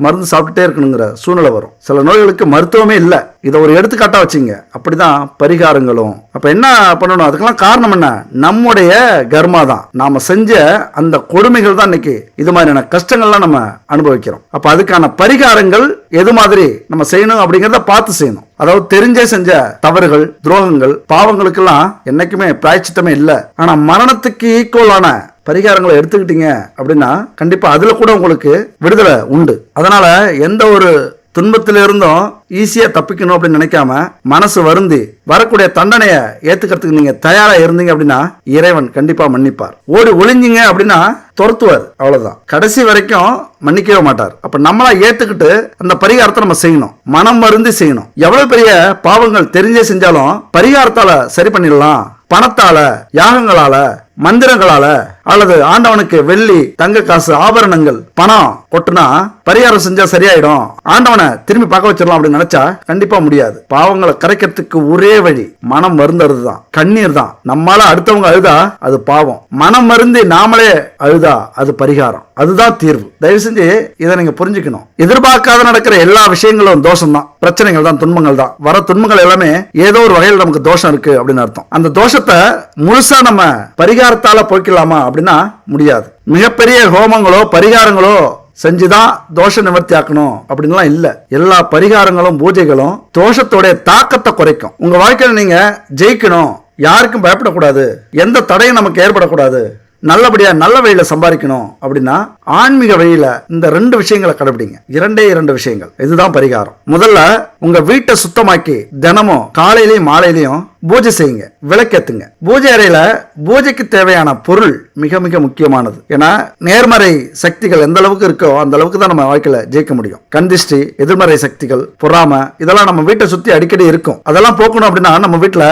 S1: மருந்து சாப்பிட்டுட்டே இருக்கணுங்கிற சூழ்நிலை வரும். சில நோய்களுக்கு மருத்துவமே இல்லை. இதை ஒரு எடுத்துக்காட்டா வச்சுங்க. அப்படிதான் பரிகாரங்களும். அப்ப என்ன பண்ணணும்? அதுக்கெல்லாம் காரணம் என்ன? நம்முடைய கர்மா தான். நாம செஞ்ச அந்த கொடுமைகள் தான் இன்னைக்கு இது மாதிரியான கஷ்டங்கள்லாம் நம்ம அனுபவிக்கிறோம். அப்ப அதுக்கான பரிகாரங்கள் எது மாதிரி நம்ம செய்யணும் அப்படிங்கிறத பார்த்து செய்யணும். அதாவது தெரிஞ்சே செஞ்ச தவறுகள், துரோகங்கள், பாவங்களுக்கெல்லாம் என்னைக்குமே பிராயச்சித்தமே இல்லை. ஆனா மரணத்துக்கு ஈக்குவலான பரிகாரங்களை எடுத்துக்கிட்டீங்க அப்படின்னா கண்டிப்பா அதுல கூட உங்களுக்கு விடுதலை உண்டு. அதனால எந்த ஒரு துன்பத்திலிருந்தும் ஈஸியா தப்பிக்கணும் அப்படின்னு நினைக்காம மனசு வருந்தி வரக்கூடிய தண்டனையை ஏத்துக்கிறதுக்கு நீங்க தயாரா இருந்தீங்க அப்படின்னா இறைவன் கண்டிப்பா மன்னிப்பார். ஓடி ஒளிஞ்சிங்க அப்படின்னா துரத்துவார், அவ்வளவுதான். கடைசி வரைக்கும் மன்னிக்கவே மாட்டார். அப்ப நம்மளா ஏத்துக்கிட்டு அந்த பரிகாரத்தை நம்ம செய்யணும், மனம் வருந்தி செய்யணும். எவ்வளவு பெரிய பாவங்கள் தெரிஞ்சே செஞ்சாலும் பரிகாரத்தால சரி பண்ணிடலாம். பணத்தால, யாகங்களால, மந்திரங்களால அல்லது ஆண்டவனுக்கு வெள்ளி தங்க காசு ஆபரணங்கள் பணம் கொட்டுனா பரிகாரம் செஞ்சா சரியாயிடும், ஆண்டவனை திரும்பி பார்க்க வச்சிடலாம் அப்படின்னு நினைச்சா கண்டிப்பா முடியாது. பாவங்களை கரைக்கிறதுக்கு ஒரே வழி மனம் வருந்துறது தான், கண்ணீர் தான். நம்மளால அடுத்தவங்க அழுதா அது பாவம், மனம் வருந்தி நாமளே அழுதா அது பரிகாரம், அதுதான் தீர்வு. தயவு செஞ்சு இதை நீங்க புரிஞ்சுக்கணும். எதிர்பார்க்காத நடக்கிற எல்லா விஷயங்களும் தோஷம் தான், பிரச்சனைகள் தான், துன்பங்கள் தான். வர துன்பங்கள் எல்லாமே ஏதோ ஒரு வகையில் நமக்கு தோஷம் இருக்கு அப்படின்னு அர்த்தம். அந்த தோஷத்தை முழுசா நம்ம பரிகாரத்தால போய்க்கலாமா அப்படின்னா முடியாது. மிகப்பெரிய ஹோமங்களோ பரிகாரங்களோ செஞ்சுதான் தோஷ நிவர்த்தி ஆக்கணும் அப்படின்லாம் இல்ல. எல்லா பரிகாரங்களும் பூஜைகளும் தோஷத்தோடைய தாக்கத்தை குறைக்கும். உங்க வாழ்க்கையில நீங்க ஜெயிக்கணும், யாருக்கும் பயப்படக்கூடாது, எந்த தடையும் நமக்கு ஏற்படக்கூடாது, நல்லபடியா நல்ல வழியில சம்பாதிக்கணும் அப்படின்னா ஆன்மீக வழியில இந்த 2 விஷயங்களை கடைபிடிங்க. 2 விஷயங்கள், இதுதான் பரிகாரம். முதல்ல உங்க வீட்டை சுத்தமாக்கி தினமும் காலையிலயும் மாலையிலயும் பூஜை செய்யுங்க, விளக்கேத்துங்க. பூஜை அறையில பூஜைக்கு தேவையான பொருள் மிக மிக முக்கியமானது. ஏன்னா நேர்மறை சக்திகள் எந்த அளவுக்கு இருக்கோ அந்த அளவுக்கு தான் நம்ம வாழ்க்கையில ஜெயிக்க முடியும். கந்திஷ்டி, எதிர்மறை சக்திகள், பொறாமை, இதெல்லாம் நம்ம வீட்டை சுத்தி அடிக்கடி இருக்கும். அதெல்லாம் போக்கணும் அப்படின்னா நம்ம வீட்டுல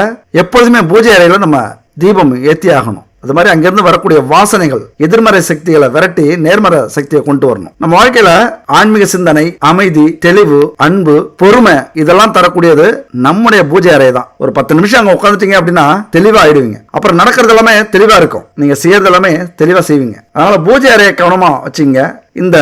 S1: எப்பொழுதுமே பூஜை அறையில நம்ம தீபம் ஏத்தி ஆகணும். அது மாதிரி அங்கிருந்து வரக்கூடிய வாசனைகள் எதிர்மறை சக்திகளை விரட்டி நேர்மறை சக்தியை கொண்டு வரணும். நம்ம வாழ்க்கையில ஆன்மீக சிந்தனை, அமைதி, தெளிவு, அன்பு, பொறுமை இதெல்லாம் தரக்கூடியது நம்முடைய பூஜை அறை தான். ஒரு 10 நிமிஷம் அங்க உட்காந்துட்டீங்க அப்படின்னா தெளிவா ஆயிடுவீங்க. அப்புறம் நடக்கிறது எல்லாமே தெளிவா இருக்கும், நீங்க செய்யறது எல்லாமே தெளிவா செய்வீங்க. அதனால பூஜை அறையை கவனமா வச்சுங்க. இந்த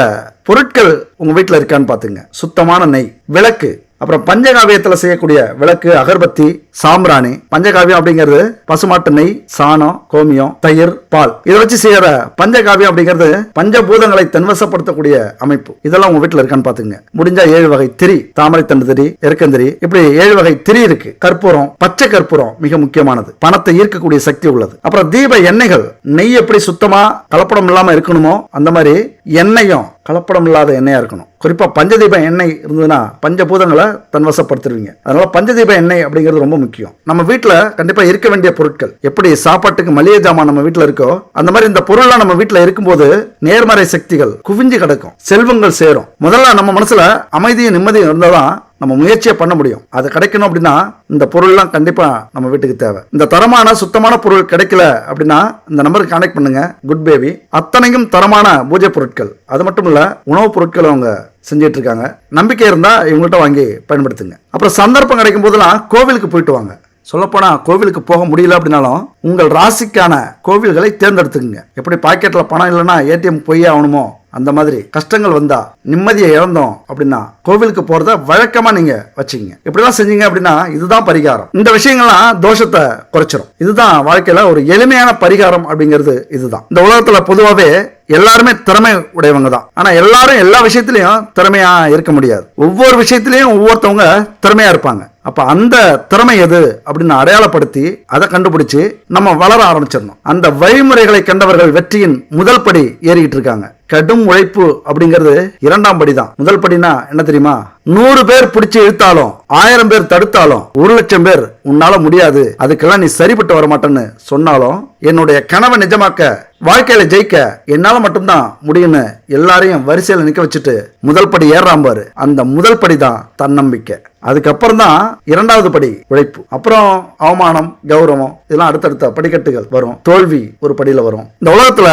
S1: பொருட்கள் உங்க வீட்டுல இருக்கான்னு பாத்துங்க. சுத்தமான நெய், விளக்கு, அப்புறம் பஞ்சகாவியத்தில் செய்யக்கூடிய விளக்கு, அகர்பத்தி, சாம்பிராணி. பஞ்சகாவியம் அப்படிங்கிறது பசுமாட்டு நெய், சாணம், கோமியம், தயிர், பால், இதை வச்சு செய்யற பஞ்சகாவியம் அப்படிங்கிறது பஞ்சபூதங்களை தன்வசப்படுத்தக்கூடிய அமைப்பு. இதெல்லாம் உங்க வீட்டுல இருக்கான்னு பாத்துங்க. முடிஞ்சா 7 வகை திரி, தாமரை தண்டு திரி, எருக்கந்திரி, இப்படி 7 வகை திரி இருக்கு. கற்பூரம், பச்சை கற்பூரம் மிக முக்கியமானது, பணத்தை ஈர்க்கக்கூடிய சக்தி உள்ளது. அப்புறம் தீப எண்ணெய்கள், நெய் எப்படி சுத்தமா கலப்படம் இல்லாம இருக்கணுமோ அந்த மாதிரி எண்ணெயும் கலப்படம் இல்லாத எண்ணெயா இருக்கணும். குறிப்பா பஞ்சதீப எண்ணெய் இருந்ததுன்னா பஞ்சபூதங்களை தன்வசப்படுத்துருவீங்க. அதனால பஞ்சதீப எண்ணெய் அப்படிங்கிறது ரொம்ப முக்கியம். நம்ம வீட்டுல கண்டிப்பா இருக்க வேண்டிய பொருட்கள், எப்படி சாப்பாட்டுக்கு மளிகை ஜாமான் நம்ம வீட்டுல இருக்கோ அந்த மாதிரி இந்த பொருள்லாம் நம்ம வீட்டுல இருக்கும்போது நேர்மறை சக்திகள் குவிஞ்சு கிடக்கும், செல்வங்கள் சேரும். முதல்ல நம்ம மனசுல அமைதியும் நிம்மதியும் இருந்தாதான் நம்ம முயற்சியை பண்ண முடியும். அது கிடைக்கணும் அப்படின்னா இந்த பொருள்லாம் கண்டிப்பா நம்ம வீட்டுக்கு தேவை. இந்த தரமான சுத்தமான பொருள் கிடைக்கல அப்படின்னா இந்த நம்பருக்கு கான்டாக்ட் பண்ணுங்க. குட் பேபி அத்தனையும் தரமான பூஜை பொருட்கள், அது மட்டும் இல்ல உணவுப் பொருட்கள் அவங்க செஞ்சிட்டு இருக்காங்க. நம்பிக்கை இருந்தா இவங்கள்ட்ட வாங்கி பயன்படுத்துங்க. அப்புறம் சந்தர்ப்பம் கிடைக்கும் போதெல்லாம் கோவிலுக்கு போயிட்டு வாங்க. சொல்லப்போனா கோவிலுக்கு போக முடியல அப்படின்னாலும் உங்கள் ராசிக்கான கோவில்களை தேர்ந்தெடுத்துக்குங்க. எப்படி பாக்கெட்ல பணம் இல்லைன்னா ஏடிஎம் போய் ஆகணுமோ அந்த மாதிரி கஷ்டங்கள் வந்தா, நிம்மதியை இழந்தோம் அப்படின்னா கோவிலுக்கு போறத வழக்கமா நீங்க வச்சுங்க. இப்படிலாம் செஞ்சீங்க அப்படின்னா இதுதான் பரிகாரம். இந்த விஷயங்கள்லாம் தோஷத்தை குறைச்சிரும். இதுதான் வாழ்க்கையில ஒரு எளிமையான பரிகாரம் அப்படிங்கிறது. இதுதான் இந்த உலகத்துல பொதுவாகவே எல்லாருமே திறமை உடையவங்க தான். ஆனா எல்லாரும் எல்லா விஷயத்திலையும் திறமையா இருக்க முடியாது. ஒவ்வொரு விஷயத்திலையும் ஒவ்வொருத்தவங்க திறமையா இருப்பாங்க. அப்ப அந்த திறமை எது அப்படின்னு அடையாளப்படுத்தி அதை கண்டுபிடிச்சு நம்ம வளர ஆரம்பிச்சிடணும். அந்த வழிமுறைகளை கண்டவர்கள் வெற்றியின் முதல் படி ஏறிக்கிட்டு இருக்காங்க. கடும் உழைப்பு அப்படிங்கிறது 2ஆம் படி தான். முதல் படினா என்ன தெரியுமா? 100 பேர் பிடிச்சு இழுத்தாலும், 1000 பேர் தடுத்தாலும், 1,00,000 பேர் உன்னால முடியாது, அதுக்கெல்லாம் நீ சரிப்பட்டு வர மாட்டேன்னு சொன்னாலும், என்னுடைய கனவை நிஜமாக்க, வாழ்க்கையில ஜெயிக்க என்னால மட்டும்தான் முடியும்னு எல்லாரையும் வரிசையில நிக்க வச்சுட்டு முதல் படி ஏறாம பாரு. அந்த முதல் படி தான் தன்னம்பிக்கை. அதுக்கப்புறம் தான் 2வது படி உழைப்பு. அப்புறம் அவமானம், கௌரவம், இதெல்லாம் அடுத்தடுத்த படிக்கட்டுகள் வரும். தோல்வி ஒரு படியில வரும். இந்த உலகத்துல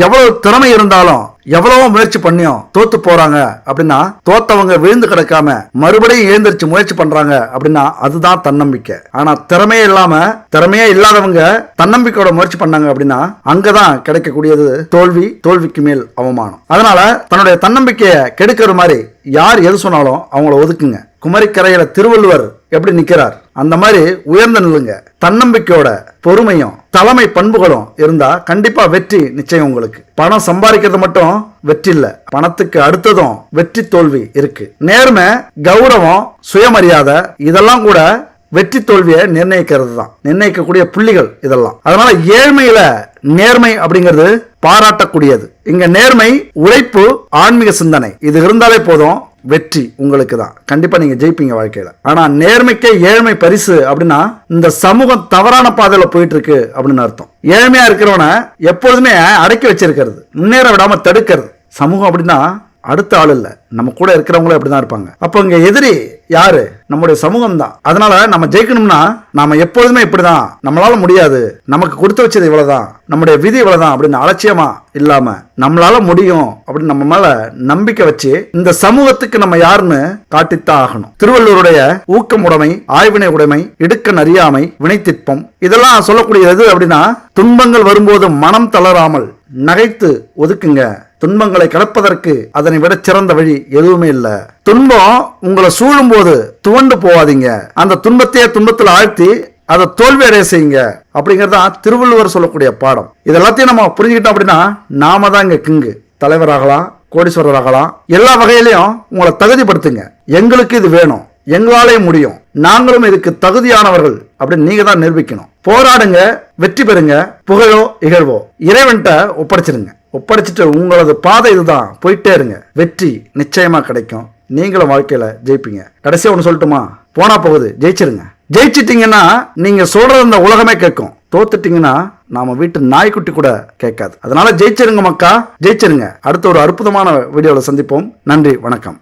S1: எவ்வளவு திறமை இருந்தாலும் எவ்வளவோ முயற்சி பண்ணியும் தோத்து போறாங்க அப்படின்னா, தோத்தவங்க விழுந்து கிடக்காம மறுபடியும் எழுந்திருச்சு முயற்சி பண்றாங்க அப்படின்னா அதுதான் தன்னம்பிக்கை. ஆனா திறமையே இல்லாதவங்க தன்னம்பிக்கையோட முயற்சி பண்ணாங்க அப்படின்னா அங்கதான் கிடைக்கக்கூடியது தோல்வி, தோல்விக்கு மேல் அவமானம். அதனால தன்னுடைய தன்னம்பிக்கையை கெடுக்கிற மாதிரி யார் எது சொன்னாலும் அவங்கள ஒதுக்குங்க. குமரிக்கரையில திருவள்ளுவர் எப்படி நிக்கிறார் அந்த மாதிரி உயர்ந்த நில்லுங்க. தன்னம்பிக்கையோட பொறுமையும் தலைமை பண்புகளும் இருந்தா கண்டிப்பா வெற்றி நிச்சயம் உங்களுக்கு. பணம் சம்பாதிக்கிறது மட்டும் வெற்றி இல்ல, பணத்துக்கு அடுத்ததும் வெற்றி தோல்வி இருக்கு. நேர்மை, கௌரவம், சுயமரியாதை இதெல்லாம் கூட வெற்றி தோல்வியை நிர்ணயிக்கிறது தான், நிர்ணயிக்கக்கூடிய புள்ளிகள் இதெல்லாம். அதனால ஏழ்மையில நேர்மை அப்படிங்கிறது பாராட்டக்கூடியது. இங்க நேர்மை, உழைப்பு, ஆன்மீக சிந்தனை இது இருந்தாலே போதும், வெற்றி உங்களுக்கு தான். கண்டிப்பா நீங்க ஜெயிப்பீங்க வாழ்க்கையில. ஆனா நேர்மைக்கே ஏழ்மை பரிசு அப்படின்னா இந்த சமூகம் தவறான பாதையில போயிட்டு இருக்கு அப்படின்னு அர்த்தம். ஏழ்மையா இருக்கிறவனை எப்பொழுதுமே அடக்கி வச்சிருக்கிறது, முன்னேற விடாம தடுக்கிறது. சமூகம் அப்படின்னா அடுத்த ஆள் இல்ல, நம்ம கூட இருக்கிறவங்களும் அப்படிதான் இருப்பாங்க. அப்போ இங்க எதிரி யாரு? நம்முடைய சமூகம் தான். அதனால நம்ம ஜெயிக்கணும்னா நாம எப்பொழுதுமே இப்படிதான், நம்மளால முடியாது, நமக்கு கொடுத்து வச்சது இவ்வளவுதான், நம்முடைய விதி இவ்வளவுதான் அப்படின்னு அலட்சியமா இல்லாம நம்மளால முடியும் அப்படின்னு நம்ம மேல நம்பிக்கை வச்சு இந்த சமூகத்துக்கு நம்ம யாருன்னு காட்டித்தான் ஆகணும். திருவள்ளுவருடைய ஊக்கம் உடைமை, ஆய்வினை உடைமை, இடுக்கண் அறியாமை, வினைத்திற்பம் இதெல்லாம் சொல்லக்கூடியது அப்படின்னா துன்பங்கள் வரும்போது மனம் தளராமல் நகைத்து ஒதுக்குங்க. துன்பங்களை கடப்பதற்கு அதனை விட சிறந்த வழி எதுவுமே இல்ல. துன்பம் உங்களை சூழும் போது துவண்டு போவாதீங்க, அந்த துன்பத்தையே துன்பத்தில் ஆழ்த்தி அதை தோல்வி அடைய செய்யுங்க அப்படிங்கறதான் திருவள்ளுவர் சொல்லக்கூடிய பாடம். இதெல்லாத்தையும் நம்ம புரிஞ்சுக்கிட்டோம் அப்படின்னா நாம தான் இங்க கிங்கு. தலைவராகலாம், கோடீஸ்வரராகலாம், எல்லா வகையிலையும் உங்களை தகுதிப்படுத்துங்க. எங்களுக்கு இது வேணும், எங்களாலே முடியும், நாங்களும் இதுக்கு தகுதியானவர்கள் அப்படின்னு நீங்க தான் நிரூபிக்கணும். போராடுங்க, வெற்றி பெறுங்க. புகழோ இகழ்வோ இறைவன்ட்ட ஒப்படைச்சிருங்க. ஒப்படைச்சிட்டு உங்களது பாதை இதுதான், போயிட்டே இருங்க. வெற்றி நிச்சயமா கிடைக்கும். நீங்களும் வாழ்க்கையில ஜெயிப்பீங்க. கடைசியா ஒன்று சொல்லட்டுமா? போனா போகுது, ஜெயிச்சிருங்க. ஜெயிச்சிட்டீங்கன்னா நீங்க சொல்றது இந்த உலகமே கேட்கும். தோத்துட்டீங்கன்னா நாம வீட்டு நாய்க்குட்டி கூட கேட்காது. அதனால ஜெயிச்சிருங்க மக்கா, ஜெயிச்சிருங்க. அடுத்த ஒரு அற்புதமான வீடியோவில் சந்திப்போம். நன்றி, வணக்கம்.